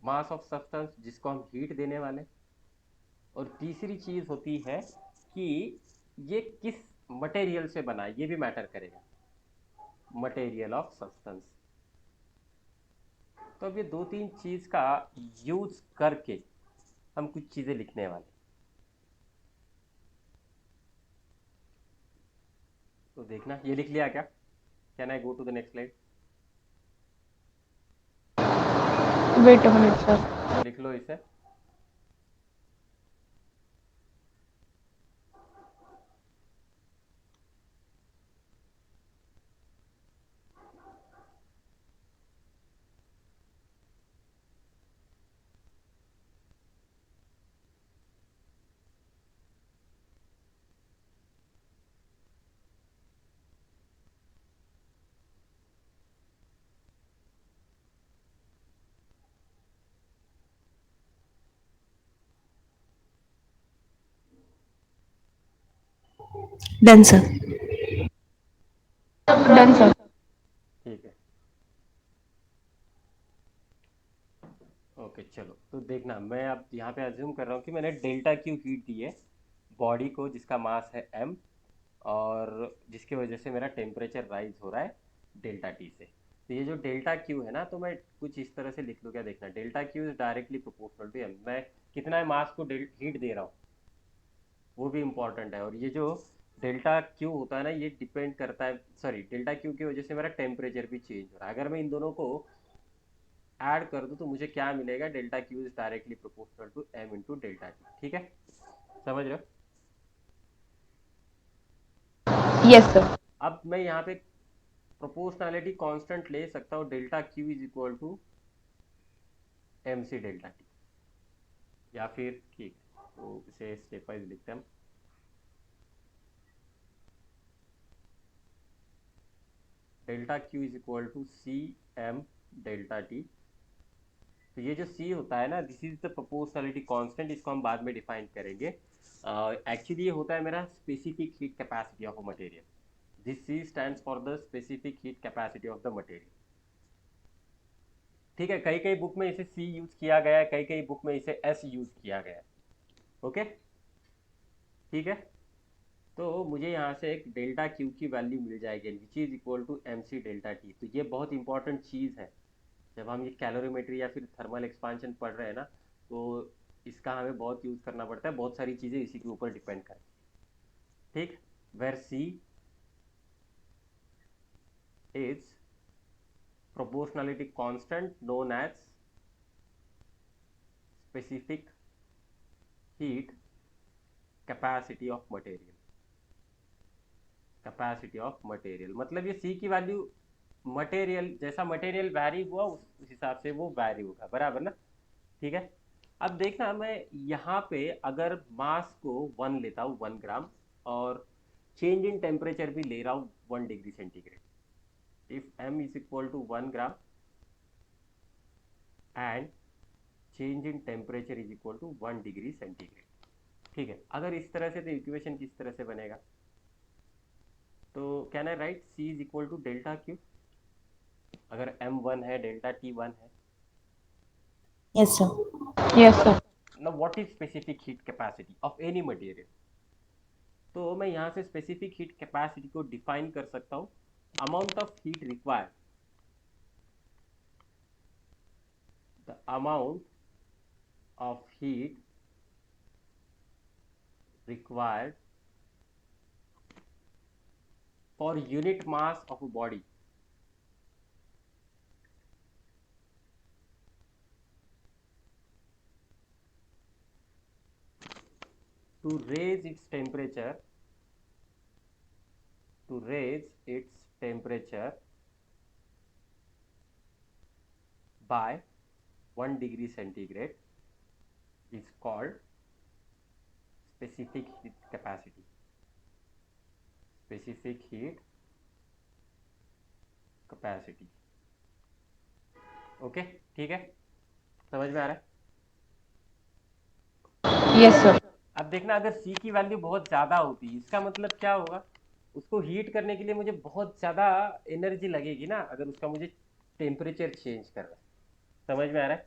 मास ऑफ सब्सटेंस जिसको हम हीट देने वाले हैं। और तीसरी चीज होती है कि ये किस मटेरियल से बना है, ये भी मैटर करेगा, मटेरियल ऑफ सब्सटेंस। तो अब ये दो तीन चीज का यूज करके हम कुछ चीजें लिखने वाले। तो देखना, ये लिख लिया क्या? Can I go to the next slide? Wait a minute, sir. लिख लो इसे। Done, sir. Done, sir. ठीक है, ओके चलो। तो देखना, मैं अब यहाँ पे अज्यूम कर रहा हूँ कि मैंने डेल्टा क्यू हीट दी है बॉडी को, जिसका मास है m, और जिसकी वजह से मेरा टेम्परेचर राइज हो रहा है डेल्टा टी से। तो ये जो डेल्टा क्यू है ना, तो मैं कुछ इस तरह से लिख लूँ क्या? देखना, delta Q is directly proportional to M. मैं कितना मास को हीट दे रहा हूँ वो भी इंपॉर्टेंट है। और ये जो डेल्टा क्यू होता है ना, ये डिपेंड करता है, सॉरी, डेल्टा क्यू की वजह से मेरा टेम्परेचर भी चेंज हो रहा है। अगर मैं इन दोनों को ऐड कर दूं तो मुझे क्या मिलेगा? Delta Q is directly proportional to M into delta T. ठीक है, समझ रहे हो? Yes, sir. अब मैं यहाँ पे प्रोपोर्शनैलिटी कांस्टेंट ले सकता हूँ, delta Q is equal to M C delta T. या फिर ठीक है, तो इसे स्टेप वाइज लिखते हैं हम। Delta Q is equal to C M delta T. तो ये जो C होता है ना, this is the proportionality constant, इसको हम बाद में डिफाइन करेंगे। एक्चुअली ये होता है मेरा specific heat capacity of a material. This C stands for the specific heat capacity of the material. ठीक है, कई कई बुक में इसे C यूज किया गया है, कई कई बुक में इसे S यूज किया गया है। ओके, ठीक है। तो मुझे यहाँ से एक डेल्टा क्यू की वैल्यू मिल जाएगी which is equal to M C delta T. तो ये बहुत इंपॉर्टेंट चीज़ है जब हम ये कैलोरीमेट्री या फिर थर्मल एक्सपांशन पढ़ रहे हैं ना, तो इसका हमें बहुत यूज़ करना पड़ता है, बहुत सारी चीज़ें इसी के ऊपर डिपेंड करती है। ठीक, where C is proportionality constant known as specific heat capacity of material. Capacity of material मतलब ये सी की वैल्यू मटेरियल, जैसा मटेरियल वैरी हुआ उस हिसाब से वो वैरी होगा, बराबर ना? ठीक है। अब देखना, मैं यहाँ पे अगर मास को 1 लेता हूँ, 1 ग्राम, और चेंज इन टेम्परेचर भी ले रहा हूँ 1 degree centigrade. If m is equal to 1 gram and change in temperature is equal to 1 degree centigrade. ठीक है, अगर इस तरह से, तो इक्वेशन किस तरह से बनेगा? तो can I write C is equal to delta Q? अगर m 1 है, डेल्टा T 1 है। Yes, sir. Yes, sir. now what is specific heat capacity of any material? तो मैं यहाँ से स्पेसिफिक हीट कैपेसिटी को डिफाइन कर सकता हूँ, amount of heat required, the amount of heat required for unit mass of a body to raise its temperature to raise its temperature by 1 degree centigrade is called specific heat capacity. Specific heat capacity. Okay, ठीक है, समझ में आ रहा है? Yes, sir. अब देखना, अगर C की वैल्यू बहुत ज़्यादा होती है, इसका मतलब क्या होगा? उसको हीट करने के लिए मुझे बहुत ज़्यादा एनर्जी लगेगी ना, अगर उसका मुझे टेम्परेचर चेंज करना है। समझ में आ रहा है?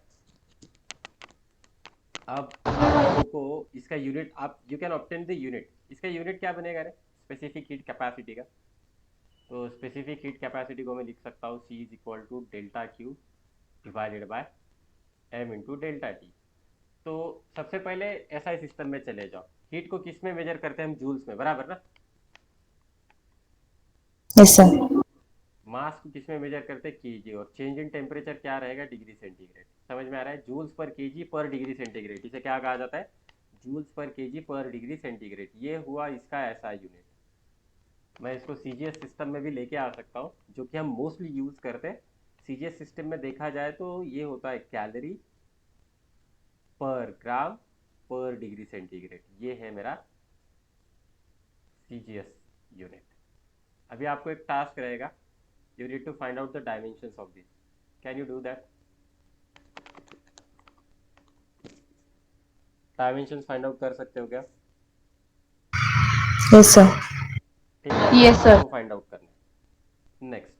अब आप लोगों को इसका यूनिट, आप you can obtain the unit. इसका यूनिट क्या बनेगा रे, स्पेसिफिक हीट कैपेसिटी का? तो स्पेसिफिक हीट कैपेसिटी को मैं लिख सकता हूँ C is equal to delta Q divided by M into delta T. तो सबसे पहले एसआई सिस्टम में चले जाओ। हीट को किस में मेजर करते हैं हम? जूल्स में, बराबर ना? Yes, sir. मास को किस में मेजर करते हैं? केजी। और चेंज इन टेम्परेचर क्या रहेगा? Degree centigrade. समझ में आ रहा है? जूल्स पर केजी पर डिग्री सेंटीग्रेड, इसे क्या कहा जाता है? जूल्स पर केजी पर डिग्री सेंटीग्रेड। ये हुआ इसका एसआई यूनिट। मैं इसको सीजीएस सिस्टम में भी लेके आ सकता हूँ, जो कि हम मोस्टली यूज़ करते हैं। सीजीएस सिस्टम में देखा जाए तो ये होता है कैलोरी पर ग्राम पर डिग्री सेंटीग्रेड। ये है मेरा सीजीएस यूनिट। अभी आपको एक टास्क रहेगा, you need to find out the dimensions of this. Can you do that? Dimensions find out कर सकते हो क्या? Yes, sir. ठीक है, Yes, sir. आपको फाइंड आउट करना है। नेक्स्ट,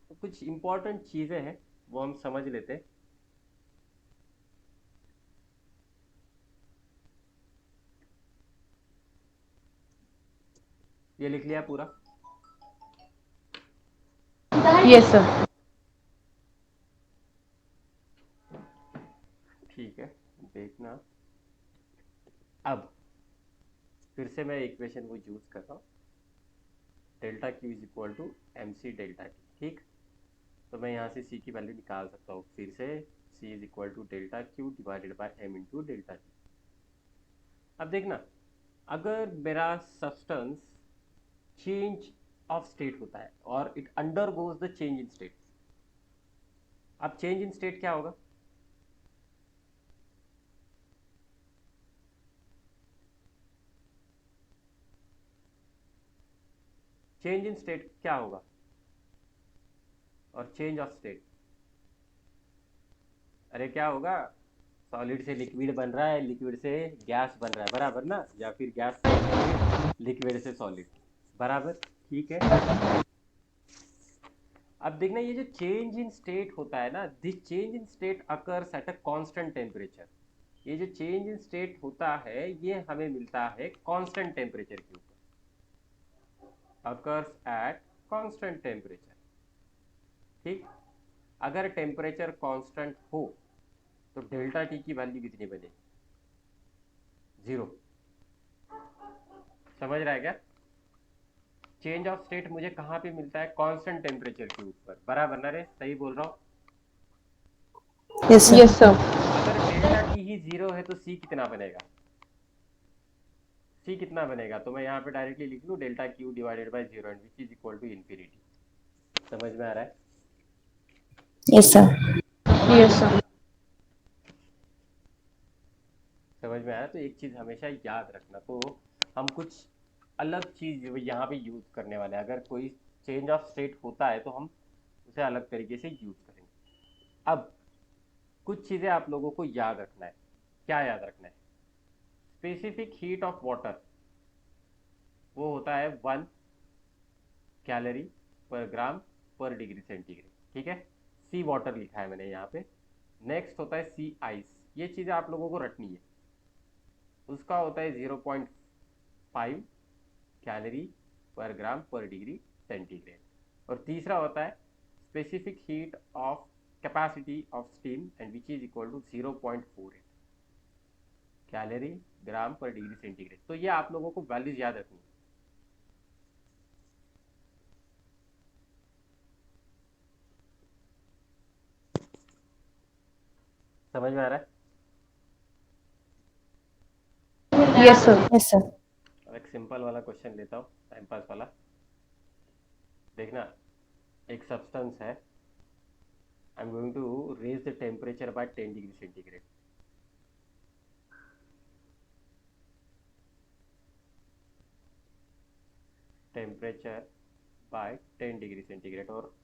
तो कुछ इंपॉर्टेंट चीज़ें हैं, वो हम समझ लेते हैं। ये लिख लिया पूरा? Yes, sir. ठीक है, देखना। अब फिर से मैं इक्वेशन को यूज कर रहा हूँ, delta Q is equal to M C delta T. ठीक, तो मैं यहाँ से सी की वैल्यू निकाल सकता हूँ फिर से। C is equal to delta Q divided by M into delta T. अब देखना, अगर मेरा सब्सटेंस चेंज ऑफ स्टेट होता है और it under goes the change in state. अब चेंज इन स्टेट क्या होगा? चेंज इन स्टेट क्या होगा? और चेंज ऑफ स्टेट, अरे क्या होगा? सॉलिड से लिक्विड बन रहा है, लिक्विड से गैस बन रहा है, बराबर ना? या फिर गैस से लिक्विड, लिक्विड से सॉलिड, बराबर? ठीक है। अब देखना, ये जो चेंज इन स्टेट होता है ना, this change in state occurs at a constant temperature. ये जो चेंज इन स्टेट होता है, ये हमें मिलता है कांस्टेंट टेम्परेचर के ऊपर। Occurs at constant temperature. ठीक, अगर टेम्परेचर कांस्टेंट हो तो डेल्टा टी की वैल्यू कितनी बनेगी? 0। समझ रहा है क्या? चेंज ऑफ स्टेट मुझे कहाँ पे मिलता है? कांस्टेंट टेम्परेचर के ऊपर, बराबर ना रे? सही बोल रहा हूँ? Yes, sir. Yes, sir. अगर डेल्टा टी ही 0 है तो सी कितना बनेगा? सी कितना बनेगा? तो मैं यहाँ पे डायरेक्टली लिख लूँ delta Q divided by 0 and which is equal to infinity. समझ में आ रहा है? Yes, sir. Yes, sir. समझ में आया? तो एक चीज़ हमेशा याद रखना, तो हम कुछ अलग चीज़ यहाँ पे यूज़ करने वाले हैं। अगर कोई चेंज ऑफ स्टेट होता है तो हम उसे अलग तरीके से यूज़ करेंगे। अब कुछ चीज़ें आप लोगों को याद रखना है। क्या याद रखना है? स्पेसिफिक हीट ऑफ वाटर वो होता है 1 कैलोरी पर ग्राम पर डिग्री सेंटीग्रेड। ठीक है, सी वाटर लिखा है मैंने यहाँ पे। नेक्स्ट होता है सी आइस। ये चीज़ें आप लोगों को रटनी है। उसका होता है 0.5 कैलोरी पर ग्राम पर डिग्री सेंटीग्रेड। और तीसरा होता है specific heat of capacity of steam and which is equal to 0.48 calorie gram per degree centigrade. तो ये आप लोगों को वैल्यूज याद रखनी है। समझ में आ रहा है? Yes, sir. Yes, sir. अब एक सिंपल वाला क्वेश्चन लेता हूँ, टाइम पास वाला। देखना, एक सब्सटेंस है, I am going to raise the temperature by 10 degree centigrade. Temperature by 10 degree centigrade, और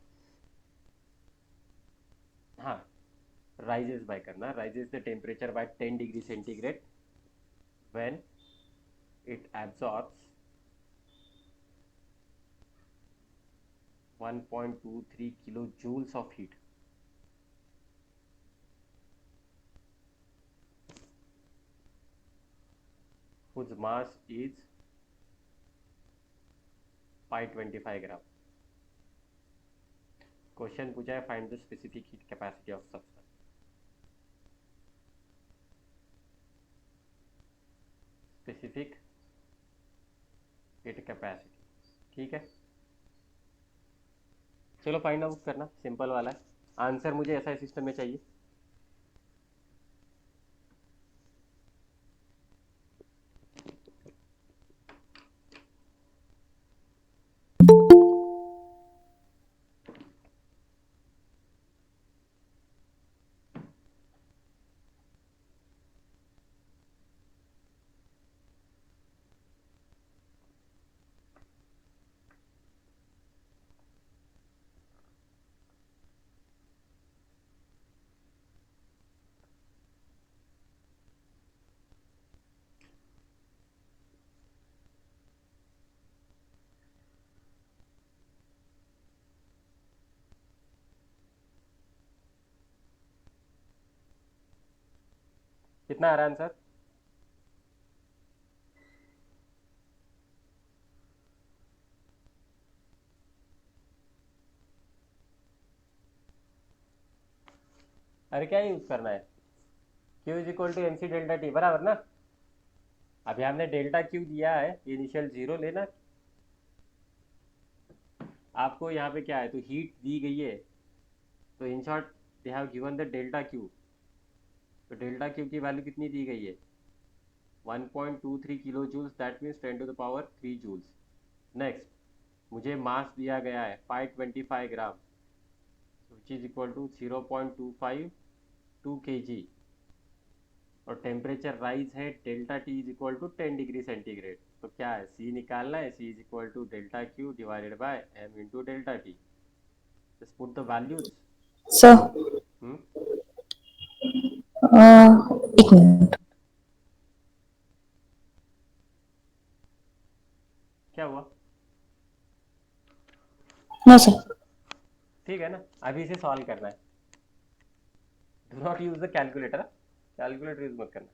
हाँ राइजेस बाय करना, raises the temperature by 10 degree centigrade when it absorbs 1.23 kilo joules of heat. whose mass is 525 gram. Question पूछा है find the specific heat capacity of substance. Specific heat capacity, ठीक है। चलो find out करना, simple वाला है। Answer मुझे ऐसा सिस्टम में चाहिए। कितना आ रहा है आंसर? अरे क्या यूज करना है? Q is equal to M C delta T, बराबर ना। अभी हमने डेल्टा क्यू दिया है, इनिशियल जीरो लेना। आपको यहाँ पे क्या है, तो हीट दी गई है, तो in short they have given the delta Q. तो डेल्टा क्यू की वैल्यू कितनी दी गई है? 1.23 kilo joules, that means 10 to the power 3 joules. Next मुझे मास दिया गया है 525 gram, which is equal to 0.252 kg, और टेम्परेचर राइज है delta T is equal to 10 degree centigrade. तो क्या है, सी निकालना है, C is equal to delta Q divided by M into delta T. Just put the values. Sir hmm, एक minute. क्या हुआ? No sir. ठीक है ना, अभी इसे सॉल्व करना है। Do not use the calculator, calculator use मत करना।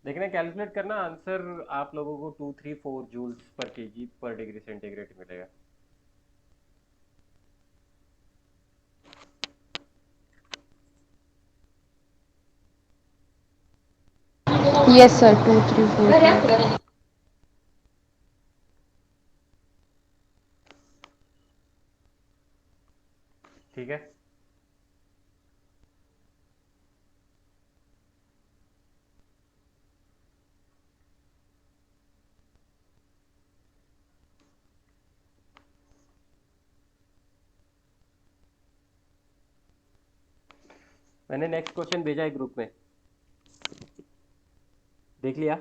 देखना, कैलकुलेट करना, आंसर आप लोगों को 234 जूल्स पर केजी पर डिग्री सेंटीग्रेड मिलेगा। Yes, sir. 2, 3, 4, 5. ठीक है, मैंने नेक्स्ट क्वेश्चन भेजा है ग्रुप में, देख लिया?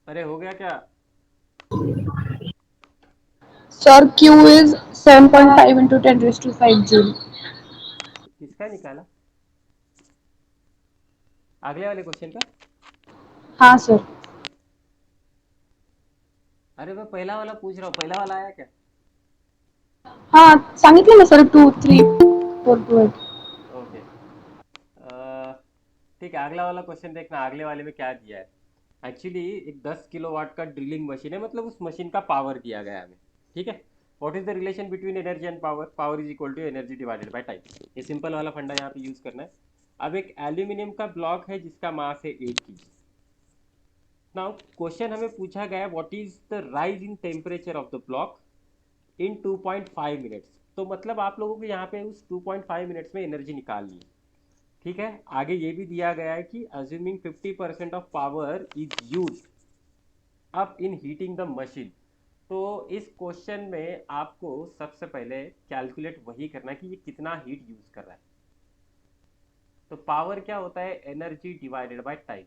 अरे हो गया क्या? Sir, Q is 7.5 into 10 raised to 5 joule. किसका निकाला? अगले वाले क्वेश्चन का? हाँ सर. अरे मैं पहला वाला पूछ रहा हूँ, पहला वाला आया क्या? हाँ सांगितलं ना सर 2 3 4 2 8. ओके। ठीक है, अगला वाला क्वेश्चन देखना, अगले वाले में क्या दिया है। एक्चुअली एक 10 किलोवाट का ड्रिलिंग मशीन है, मतलब उस मशीन का पावर दिया गया है हमें। ठीक है। What is the relation between energy and power? Power is equal to energy divided by time. ये सिंपल वाला फंडा यहाँ पे यूज करना है। अब एक एल्यूमिनियम का ब्लॉक है जिसका मास है 8 kg। नाउ क्वेश्चन हमें पूछा गया है what is the rise in temperature of the block in 2.5 minutes. तो मतलब आप लोगों को यहाँ पे उस 2.5 मिनट्स में एनर्जी निकालनी है। ठीक है। आगे ये भी दिया गया है कि assuming 50% of power is use up in heating the machine. तो इस क्वेश्चन में आपको सबसे पहले कैलकुलेट वही करना है कि ये कितना हीट यूज कर रहा है। तो पावर क्या होता है? Energy divided by time.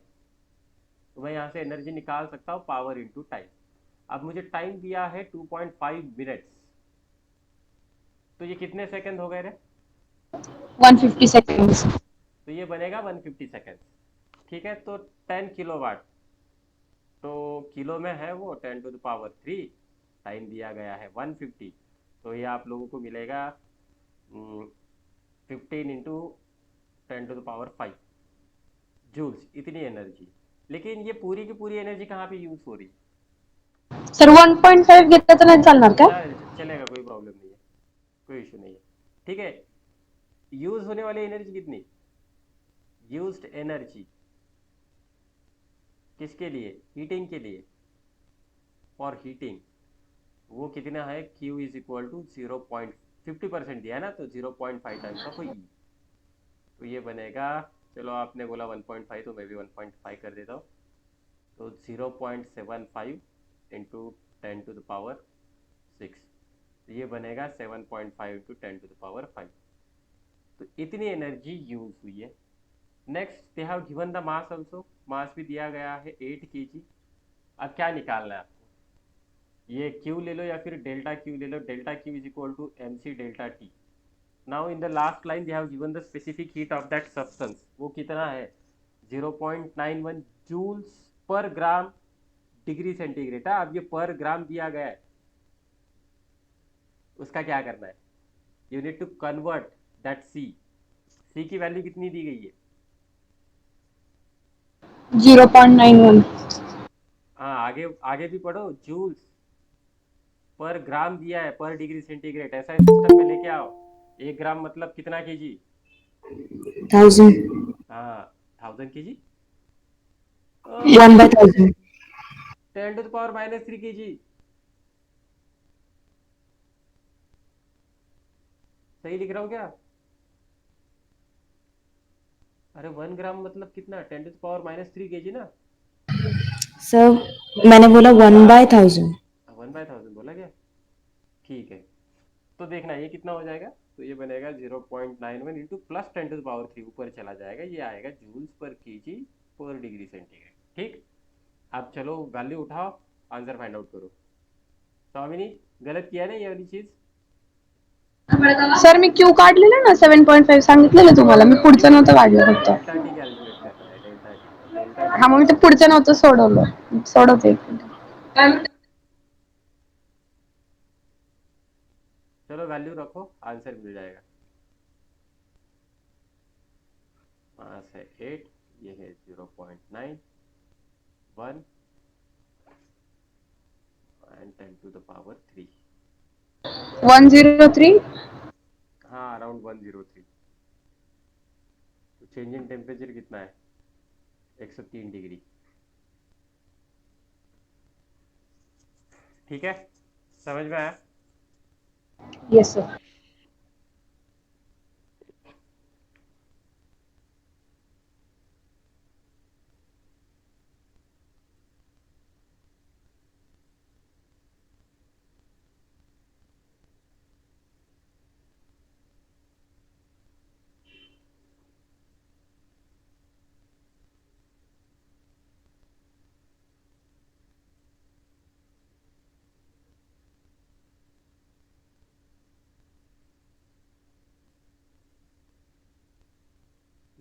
तो मैं यहाँ से एनर्जी निकाल सकता हूँ पावर इंटू टाइम। अब मुझे टाइम दिया है 2.5 मिनट्स, तो ये कितने सेकंड हो गए रे? 150 seconds. तो ये बनेगा 150 सेकेंड। ठीक है। तो 10 किलोवाट, तो किलो में है वो 10 टू द पावर 3। टाइम दिया गया है 150, तो ये आप लोगों को मिलेगा 15 into 10 to the power 5 joules, इतनी एनर्जी। लेकिन ये पूरी की पूरी एनर्जी कहाँ पे यूज हो रही? सर 1.5 घेतलं तर नाही चालणार का? चलेगा, कोई प्रॉब्लम नहीं है, कोई इशू नहीं है। ठीक है। यूज होने वाली एनर्जी कितनी? यूज्ड एनर्जी किसके लिए? हीटिंग के लिए। फॉर हीटिंग वो कितना है? Q इज इक्वल टू 0.50% दिया है ना, तो 0.5 टाइम्स ऑफ ई। तो ये बनेगा, चलो आपने बोला 1.5 तो मैं भी 1.5 कर देता हूँ। तो 0.75 इंटू 10 टू द पावर 6, तो ये बनेगा 7.5 इंटू 10 टू द पावर 5। तो इतनी एनर्जी यूज हुई है। Next they have given the mass also, mass भी दिया गया है 8 kg। अब क्या निकालना है आपको? ये Q ले लो या फिर डेल्टा Q ले लो। Delta Q is equal to MC delta T। Now in the last line they have given the specific heat of that substance. वो कितना है? 0.91 joules per gram degree centigrade. अब ये पर ग्राम दिया गया है, उसका क्या करना है? You need to convert that C की वैल्यू कितनी दी गई है? 0.91. हाँ, आगे आगे भी पढ़ो। जूल्स पर ग्राम दिया है पर डिग्री सेंटीग्रेड, ऐसा सिस्टम में लेके आओ। 1 ग्राम मतलब कितना केजी? 1000. हाँ, 1000 kg। 1/1000. 10 to the power -3 kg। सही लिख रहा हूँ क्या? अरे 1 ग्राम मतलब कितना? 10 टू द पावर -3 kg ना। सर मैंने बोला 1/1000. 1/1000 बोला क्या? ठीक है। तो देखना ये कितना हो जाएगा। तो ये बनेगा 0.91 into plus 10 to the power 3, ऊपर चला जाएगा, ये आएगा जूल्स पर केजी पर डिग्री सेंटीग्रेड। ठीक। अब चलो वैल्यू उठाओ, आंसर फाइंड आउट करो। स्वामिनी, गलत किया ना ये वाली चीज? सर मी क्यू काढलेलं ना 7.5 सांगितलेलं तुम्हाला. मी पुढचं नव्हतं काढलं फक्त. डेल्टा टी कैलकुलेट करना है। डेल्टा टी, डेल्टा टी हा मग मी ते पुढचं नव्हतं सोडवलं. सोडवते एक मिनिट. चलो वैल्यू रखो, आंसर मिल जाएगा। मास है 8, ये है 0.91 एंड 10 टू द पावर 3। 103. हाँ, अराउंड 103। तो चेंज इन टेम्परेचर कितना है? 103 डिग्री। ठीक है, समझ में आया? Yes sir.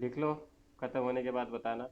लिख लो, खत्म होने के बाद बताना।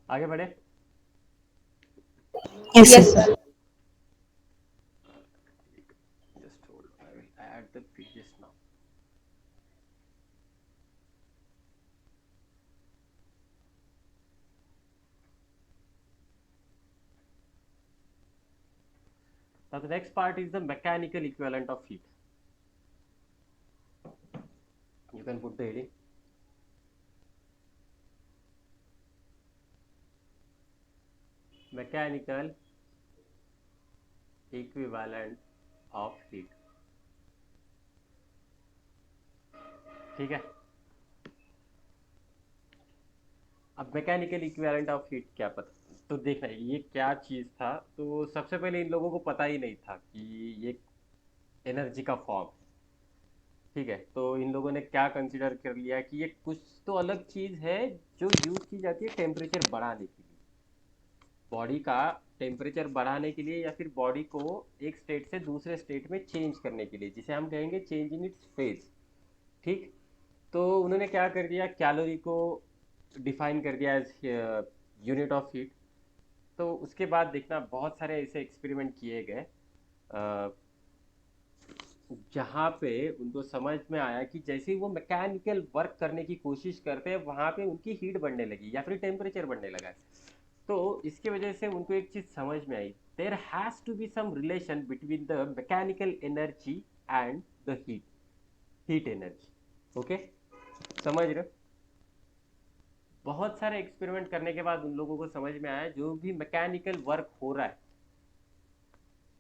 आगे बढ़े। Yes, Yes, sir. sir. Just hold on, I will add the pages now. Now the next part is the mechanical equivalent of heat. You can put the heading. Mechanical equivalent of heat. ठीक है। अब mechanical equivalent of heat क्या पता, तो देखना ये क्या चीज़ था। तो सबसे पहले इन लोगों को पता ही नहीं था कि ये एनर्जी का फॉर्म। ठीक है, तो इन लोगों ने क्या कंसिडर कर लिया कि ये कुछ तो अलग चीज़ है जो यूज़ की जाती है टेम्परेचर बढ़ाने के लिए, बॉडी का टेम्परेचर बढ़ाने के लिए, या फिर बॉडी को एक स्टेट से दूसरे स्टेट में चेंज करने के लिए, जिसे हम कहेंगे चेंज इन इट्स फेज। ठीक। तो उन्होंने क्या कर दिया, कैलोरी को डिफाइन कर दिया एज यूनिट ऑफ हीट। तो उसके बाद देखना बहुत सारे ऐसे एक्सपेरिमेंट किए गए जहाँ पे उनको समझ में आया कि जैसे ही वो मैकेनिकल वर्क करने की कोशिश करते हैं वहाँ पे उनकी हीट बढ़ने लगी या फिर टेम्परेचर बढ़ने लगा है। तो इसकी वजह से उनको एक चीज़ समझ में आई, there has to be some relation between the mechanical energy and the heat energy. Okay, समझ रहे हो। बहुत सारे एक्सपेरिमेंट करने के बाद उन लोगों को समझ में आया जो भी मैकेनिकल वर्क हो रहा है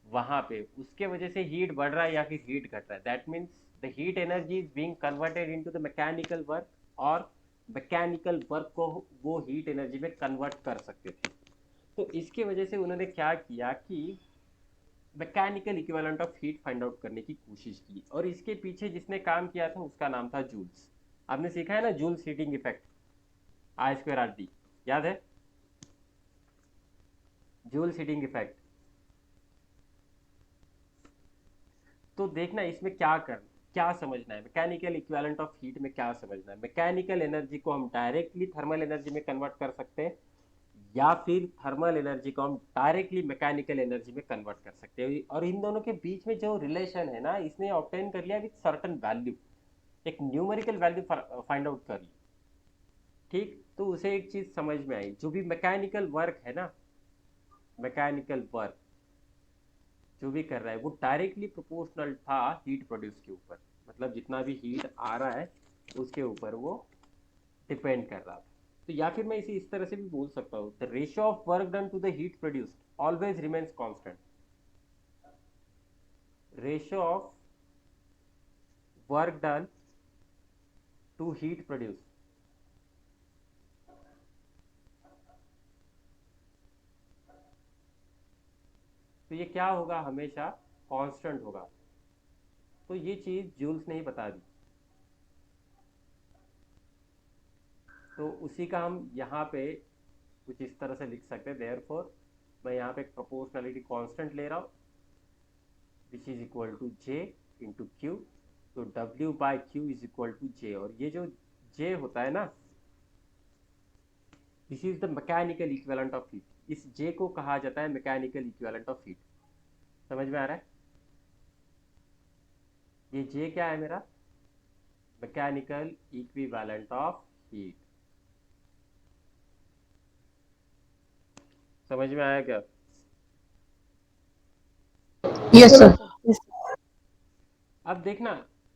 वहां पे उसके वजह से हीट बढ़ रहा है या फिर हीट घट रहा है, that means the heat energy is being converted into the mechanical work, और मैकेनिकल वर्क को वो हीट एनर्जी में कन्वर्ट कर सकते थे। तो इसके वजह से उन्होंने क्या किया कि mechanical equivalent of heat find out करने की कोशिश की, और इसके पीछे जिसने काम किया था उसका नाम था जूल्स। आपने सीखा है ना जूल्स हीटिंग इफेक्ट, आई स्क्वायर आर डी, याद है जूल्स हीटिंग इफेक्ट। तो देखना इसमें क्या समझना है, मैकेनिकल इक्विवेलेंट ऑफ हीट में क्या समझना है। मैकेनिकल एनर्जी को हम डायरेक्टली थर्मल एनर्जी में कन्वर्ट कर सकते हैं, या फिर थर्मल एनर्जी को हम डायरेक्टली मैकेनिकल एनर्जी में कन्वर्ट कर सकते हैं। और इन दोनों के बीच में जो रिलेशन है ना, इसने ऑब्टेन कर लिया विथ सर्टन वैल्यू, एक न्यूमेरिकल वैल्यू फाइंड आउट कर ली। ठीक, तो उसे एक चीज समझ में आई, जो भी मैकेनिकल वर्क है ना, मैकेनिकल वर्क जो भी कर रहा है वो डायरेक्टली प्रोपोर्शनल था हीट प्रोड्यूस के ऊपर, मतलब जितना भी हीट आ रहा है उसके ऊपर वो डिपेंड कर रहा था। तो या फिर मैं इसे इस तरह से भी बोल सकता हूँ, the ratio of work done to the heat produced always remains constant. Ratio of work done to heat produce, तो ये क्या होगा, हमेशा कांस्टेंट होगा। तो ये चीज जूल्स ने ही बता दी, तो उसी का हम यहाँ पे कुछ इस तरह से लिख सकते हैं। देयरफॉर मैं यहाँ पे एक प्रोपोर्शनलिटी कांस्टेंट ले रहा हूँ which is equal to J into Q. तो W by Q is equal to J, और ये जो J होता है ना, this is the mechanical equivalent of heat. इस J को कहा जाता है मैकेनिकल इक्विवेलेंट ऑफ हीट। समझ में आ रहा है, ये J क्या है मेरा, मैकेनिकल इक्विवेलेंट ऑफ हीट। समझ में आया क्या। Yes, sir. Yes. अब देखना,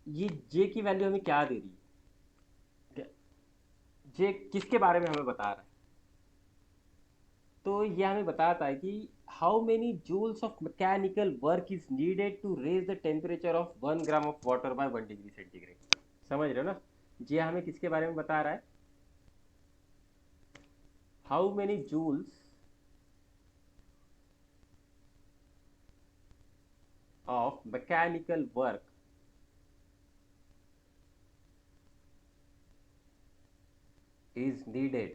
ये जे की वैल्यू हमें क्या दे रही है, जे किसके बारे में हमें बता रहा है? तो ये हमें बताता है कि how many joules of mechanical work is needed to raise the temperature of 1 gram of water by 1 degree centigrade. समझ रहे हो ना? ये हमें किसके बारे में बता रहा है? How many joules of mechanical work is needed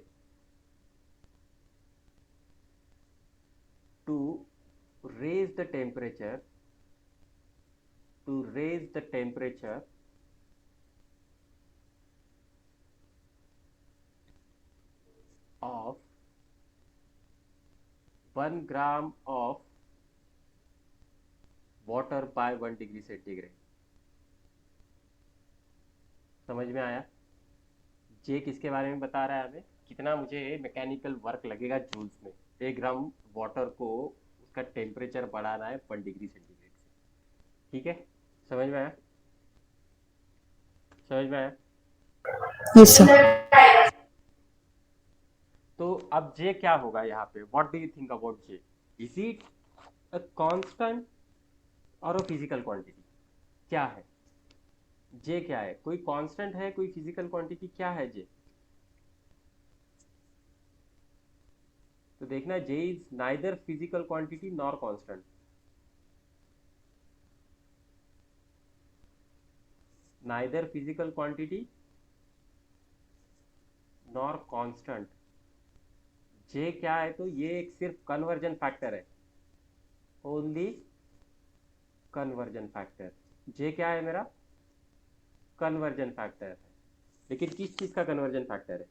to raise the temperature of 1 gram of water by 1 degree centigrade. समझ में आया? जे किसके बारे में बता रहा है हमें, कितना मुझे मैकेनिकल वर्क लगेगा जूल्स में, 1 ग्राम वाटर को उसका टेम्परेचर बढ़ाना है 1 डिग्री सेंटीग्रेड से। ठीक है, समझ में आया? समझ में आया? Yes, sir. तो अब जे क्या होगा यहाँ पे? What do you think about J? Is it a constant और अ फिजिकल क्वांटिटी? क्या है जे? क्या है? कोई कांस्टेंट है, कोई फिजिकल क्वांटिटी? क्या है जे? तो देखना, J is neither physical quantity nor constant. Neither physical quantity nor constant. J क्या है? तो ये एक सिर्फ कन्वर्जन फैक्टर है, ओनली कन्वर्जन फैक्टर। जे क्या है मेरा? कन्वर्जन फैक्टर है। लेकिन किस चीज का कन्वर्जन फैक्टर है?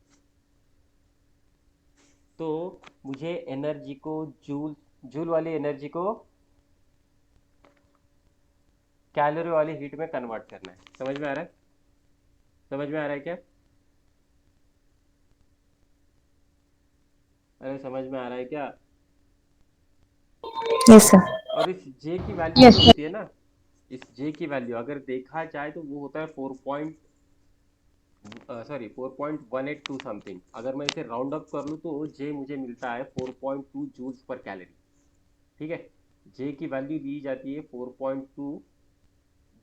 तो मुझे एनर्जी को जूल जूल वाली एनर्जी को कैलोरी वाली हीट में कन्वर्ट करना है। समझ में आ रहा है? समझ में आ रहा है क्या? अरे समझ में आ रहा है क्या? Yes, sir. और इस जे की वैल्यू यस जो सर। होती है ना, इस जे की वैल्यू अगर देखा जाए तो वो होता है 4.182 समथिंग। अगर मैं इसे राउंड अप कर लूँ तो जे मुझे मिलता है 4.2 जूल्स पर कैलोरी। ठीक है, जे की वैल्यू दी जाती है 4.2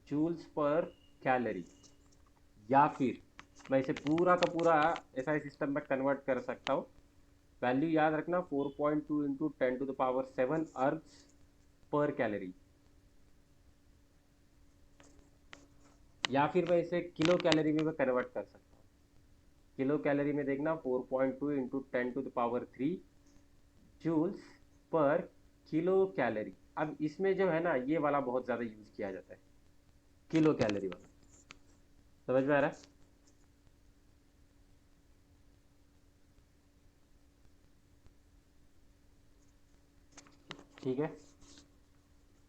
जूल्स पर कैलोरी। या फिर मैं इसे पूरा का पूरा एसआई सिस्टम में कन्वर्ट कर सकता हूँ। वैल्यू याद रखना, 4.2 इंटू 10⁻7 अर्ब्स पर कैलोरी। या फिर मैं इसे किलो कैलोरी में कन्वर्ट कर सकता हूँ। किलो कैलोरी में देखना, 4.2 इंटू 10⁻3 जूल्स पर किलो कैलोरी। अब इसमें जो है ना, ये वाला बहुत ज़्यादा यूज़ किया जाता है, किलो कैलोरी वाला। समझ में आ रहा है? ठीक है,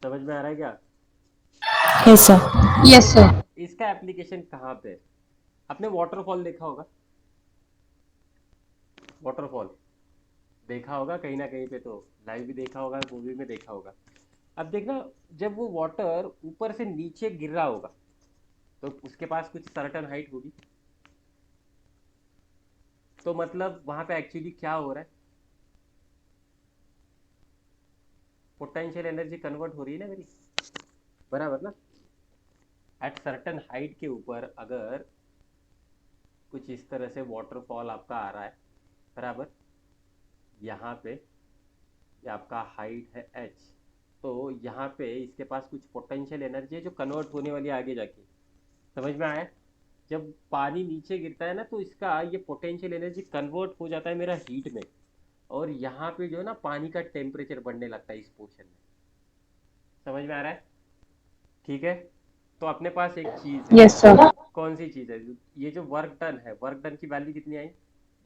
समझ में आ रहा है क्या? Yes, sir. Yes sir. इसका एप्लीकेशन कहाँ पे है? आपने वाटरफॉल देखा होगा, वाटरफॉल देखा होगा कहीं ना कहीं पे, तो लाइव भी देखा होगा, मूवी में देखा होगा। अब देखना, जब वो वाटर ऊपर से नीचे गिर रहा होगा तो उसके पास कुछ सर्टन हाइट होगी। तो मतलब वहां पे एक्चुअली क्या हो रहा है? पोटेंशियल एनर्जी कन्वर्ट हो रही है ना मेरी, बराबर ना? एट सर्टन हाइट के ऊपर अगर कुछ इस तरह से वाटरफॉल आपका आ रहा है, बराबर, यहाँ पे ये आपका हाइट है एच, तो यहाँ पे इसके पास कुछ पोटेंशियल एनर्जी है जो कन्वर्ट होने वाली है आगे जाके। समझ में आया? जब पानी नीचे गिरता है ना तो इसका ये पोटेंशियल एनर्जी कन्वर्ट हो जाता है मेरा हीट में, और यहाँ पे जो है ना पानी का टेम्परेचर बढ़ने लगता है इस पोर्शन में। समझ में आ रहा है? ठीक है, तो अपने पास एक चीज़ है। Yes sir. कौन सी चीज़ है? ये जो वर्क डन है, वर्क डन की वैल्यू कितनी आई?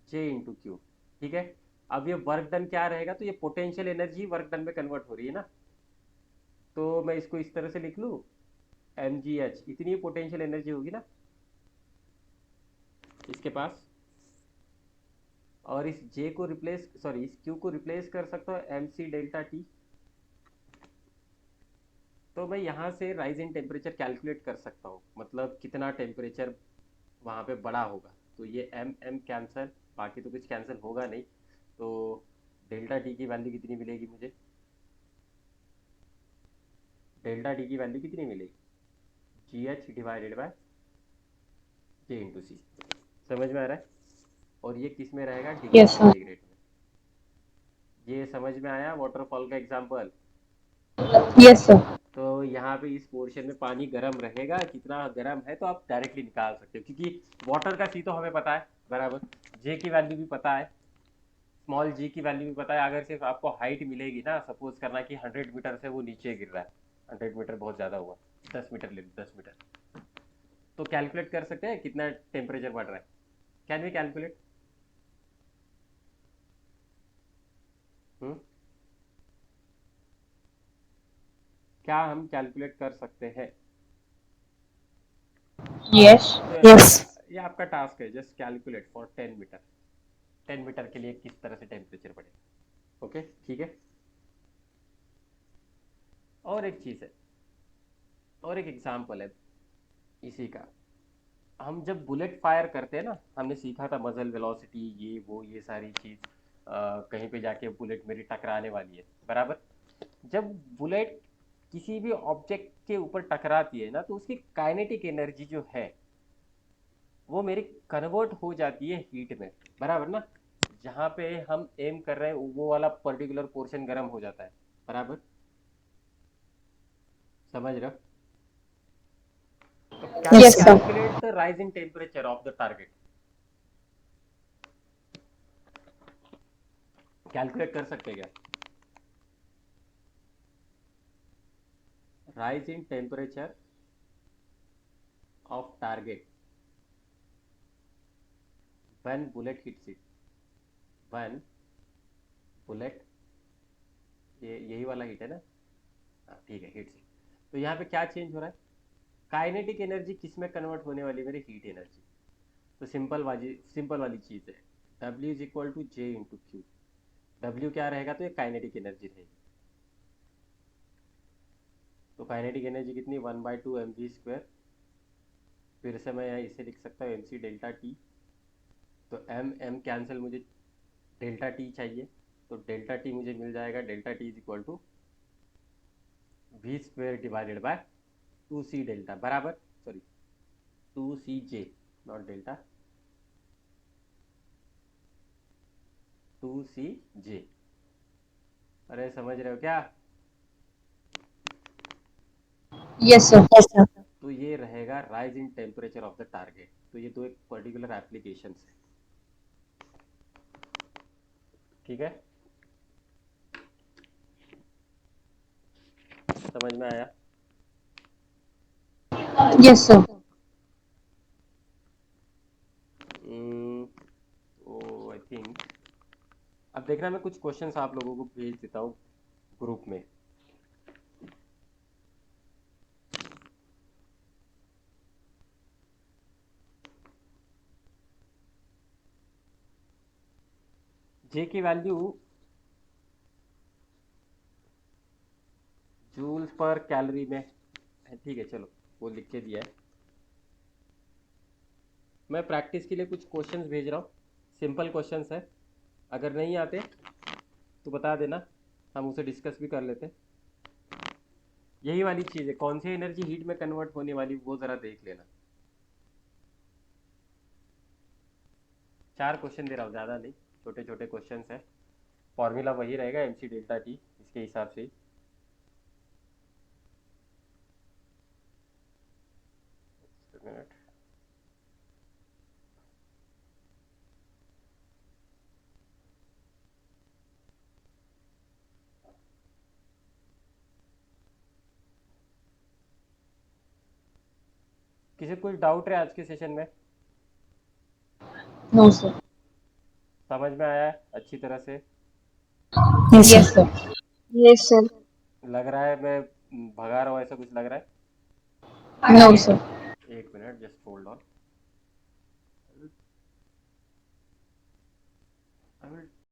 जे इंटू क्यू। ठीक है, अब ये वर्क डन क्या रहेगा? तो ये पोटेंशियल एनर्जी वर्क डन में कन्वर्ट हो रही है ना, तो मैं इसको इस तरह से लिख लूँ, एम जी एच, इतनी पोटेंशियल एनर्जी होगी ना इसके पास। और इस जे को रिप्लेस, सॉरी, इस क्यू को रिप्लेस कर सकता हूँ एम सी डेल्टा टी। तो मैं यहाँ से राइज इन टेम्परेचर कैलकुलेट कर सकता हूँ, मतलब कितना टेम्परेचर वहाँ पे बड़ा होगा। तो ये एम एम कैंसिल, बाकी तो कुछ कैंसिल होगा नहीं। तो डेल्टा टी की वैल्यू कितनी मिलेगी मुझे? डेल्टा टी की वैल्यू कितनी मिलेगी? G H divided by J into C. समझ में आ रहा है? और ये किस में रहेगा? Degree Yes, sir. सेंटीग्रेड में। ये समझ में आया वाटरफॉल का एग्जांपल? Yes, sir. तो यहाँ पे इस पोर्शन में पानी गर्म रहेगा, कितना गर्म है तो आप डायरेक्टली निकाल सकते हो, क्योंकि वाटर का सी तो हमें पता है बराबर, जे की वैल्यू भी पता है, स्मॉल जी की वैल्यू भी पता है। अगर सिर्फ आपको हाइट मिलेगी ना, सपोज करना कि 100 मीटर से वो नीचे गिर रहा है, 100 मीटर बहुत ज़्यादा हुआ, 10 मीटर ले लो, 10 मीटर, तो कैलकुलेट कर सकते हैं कितना टेम्परेचर बढ़ रहा है। Can we calculate? क्या हम कैलकुलेट कर सकते हैं? Yes. तो Yes. ये आपका टास्क है, just calculate for 10 metre. 10 metre के लिए किस तरह से टेम्परेचर बढ़ेगा। ओके, ठीक है। और एक चीज़ है, और एक एग्जाम्पल है इसी का। हम जब बुलेट फायर करते हैं ना, हमने सीखा था मजल वेलोसिटी, ये वो ये सारी चीज़, कहीं पे जाके बुलेट मेरी टकराने वाली है बराबर। जब बुलेट किसी भी ऑब्जेक्ट के ऊपर टकराती है ना, तो उसकी काइनेटिक एनर्जी जो है वो मेरी कन्वर्ट हो जाती है हीट में, बराबर ना। जहाँ पे हम एम कर रहे हैं वो वाला पर्टिकुलर पोर्शन गर्म हो जाता है, बराबर। समझ रहे हो? तो can we Yes, Yes, sir. sir. Calculate the rise in temperature of the target? Calculate कर सकते हैं क्या? Rise in temperature of target when bullet hits it, when bullet, ये यही वाला हिट है ना? हाँ ठीक है, हिट्स इट। तो यहाँ पे क्या चेंज हो रहा है? काइनेटिक एनर्जी किस में कन्वर्ट होने वाली है? मेरी हीट एनर्जी। तो सिंपल वाली चीज़ है, W is equal to J into Q. W क्या रहेगा? तो ये काइनेटिक एनर्जी रहेगी। तो काइनेटिक एनर्जी कितनी? 1/2 mv स्क्वायर। फिर से मैं यहाँ इसे लिख सकता हूँ mc डेल्टा टी। तो एम एम कैंसिल, मुझे डेल्टा टी चाहिए। तो डेल्टा टी मुझे मिल जाएगा, delta T is equal to V square divided by 2c delta, बराबर। Sorry, 2c J, not delta, 2c J. अरे समझ रहे हो क्या? Yes, sir. Yes, sir. तो ये रहेगा rise in temperature of the target. तो ये दो एक पर्टिकुलर एप्लीकेशन है, ठीक है। समझ में आया? Yes, sir. तो आई थिंक अब देखना, मैं कुछ क्वेश्चंस आप लोगों को भेज देता हूँ ग्रुप में। जे की वैल्यू जूल्स पर कैलोरी में है, ठीक है, चलो वो लिख के दिया है। मैं प्रैक्टिस के लिए कुछ क्वेश्चंस भेज रहा हूँ, सिंपल क्वेश्चंस है। अगर नहीं आते तो बता देना, हम उसे डिस्कस भी कर लेते हैं। यही वाली चीज़ है, कौन सी एनर्जी हीट में कन्वर्ट होने वाली वो ज़रा देख लेना। 4 क्वेश्चन दे रहा हूँ, ज़्यादा नहीं, छोटे छोटे क्वेश्चंस है। फॉर्मूला वही रहेगा, mc डेल्टा टी, इसके हिसाब से ही। एक मिनट। किसी को कुछ डाउट है आज के सेशन में? No, sir. समझ में आया है अच्छी तरह से? Yes, sir. Yes, sir. Yes, sir. लग रहा है मैं भगा रहा हूँ, ऐसा कुछ लग रहा No, sir. है? एक minute, just hold on. I will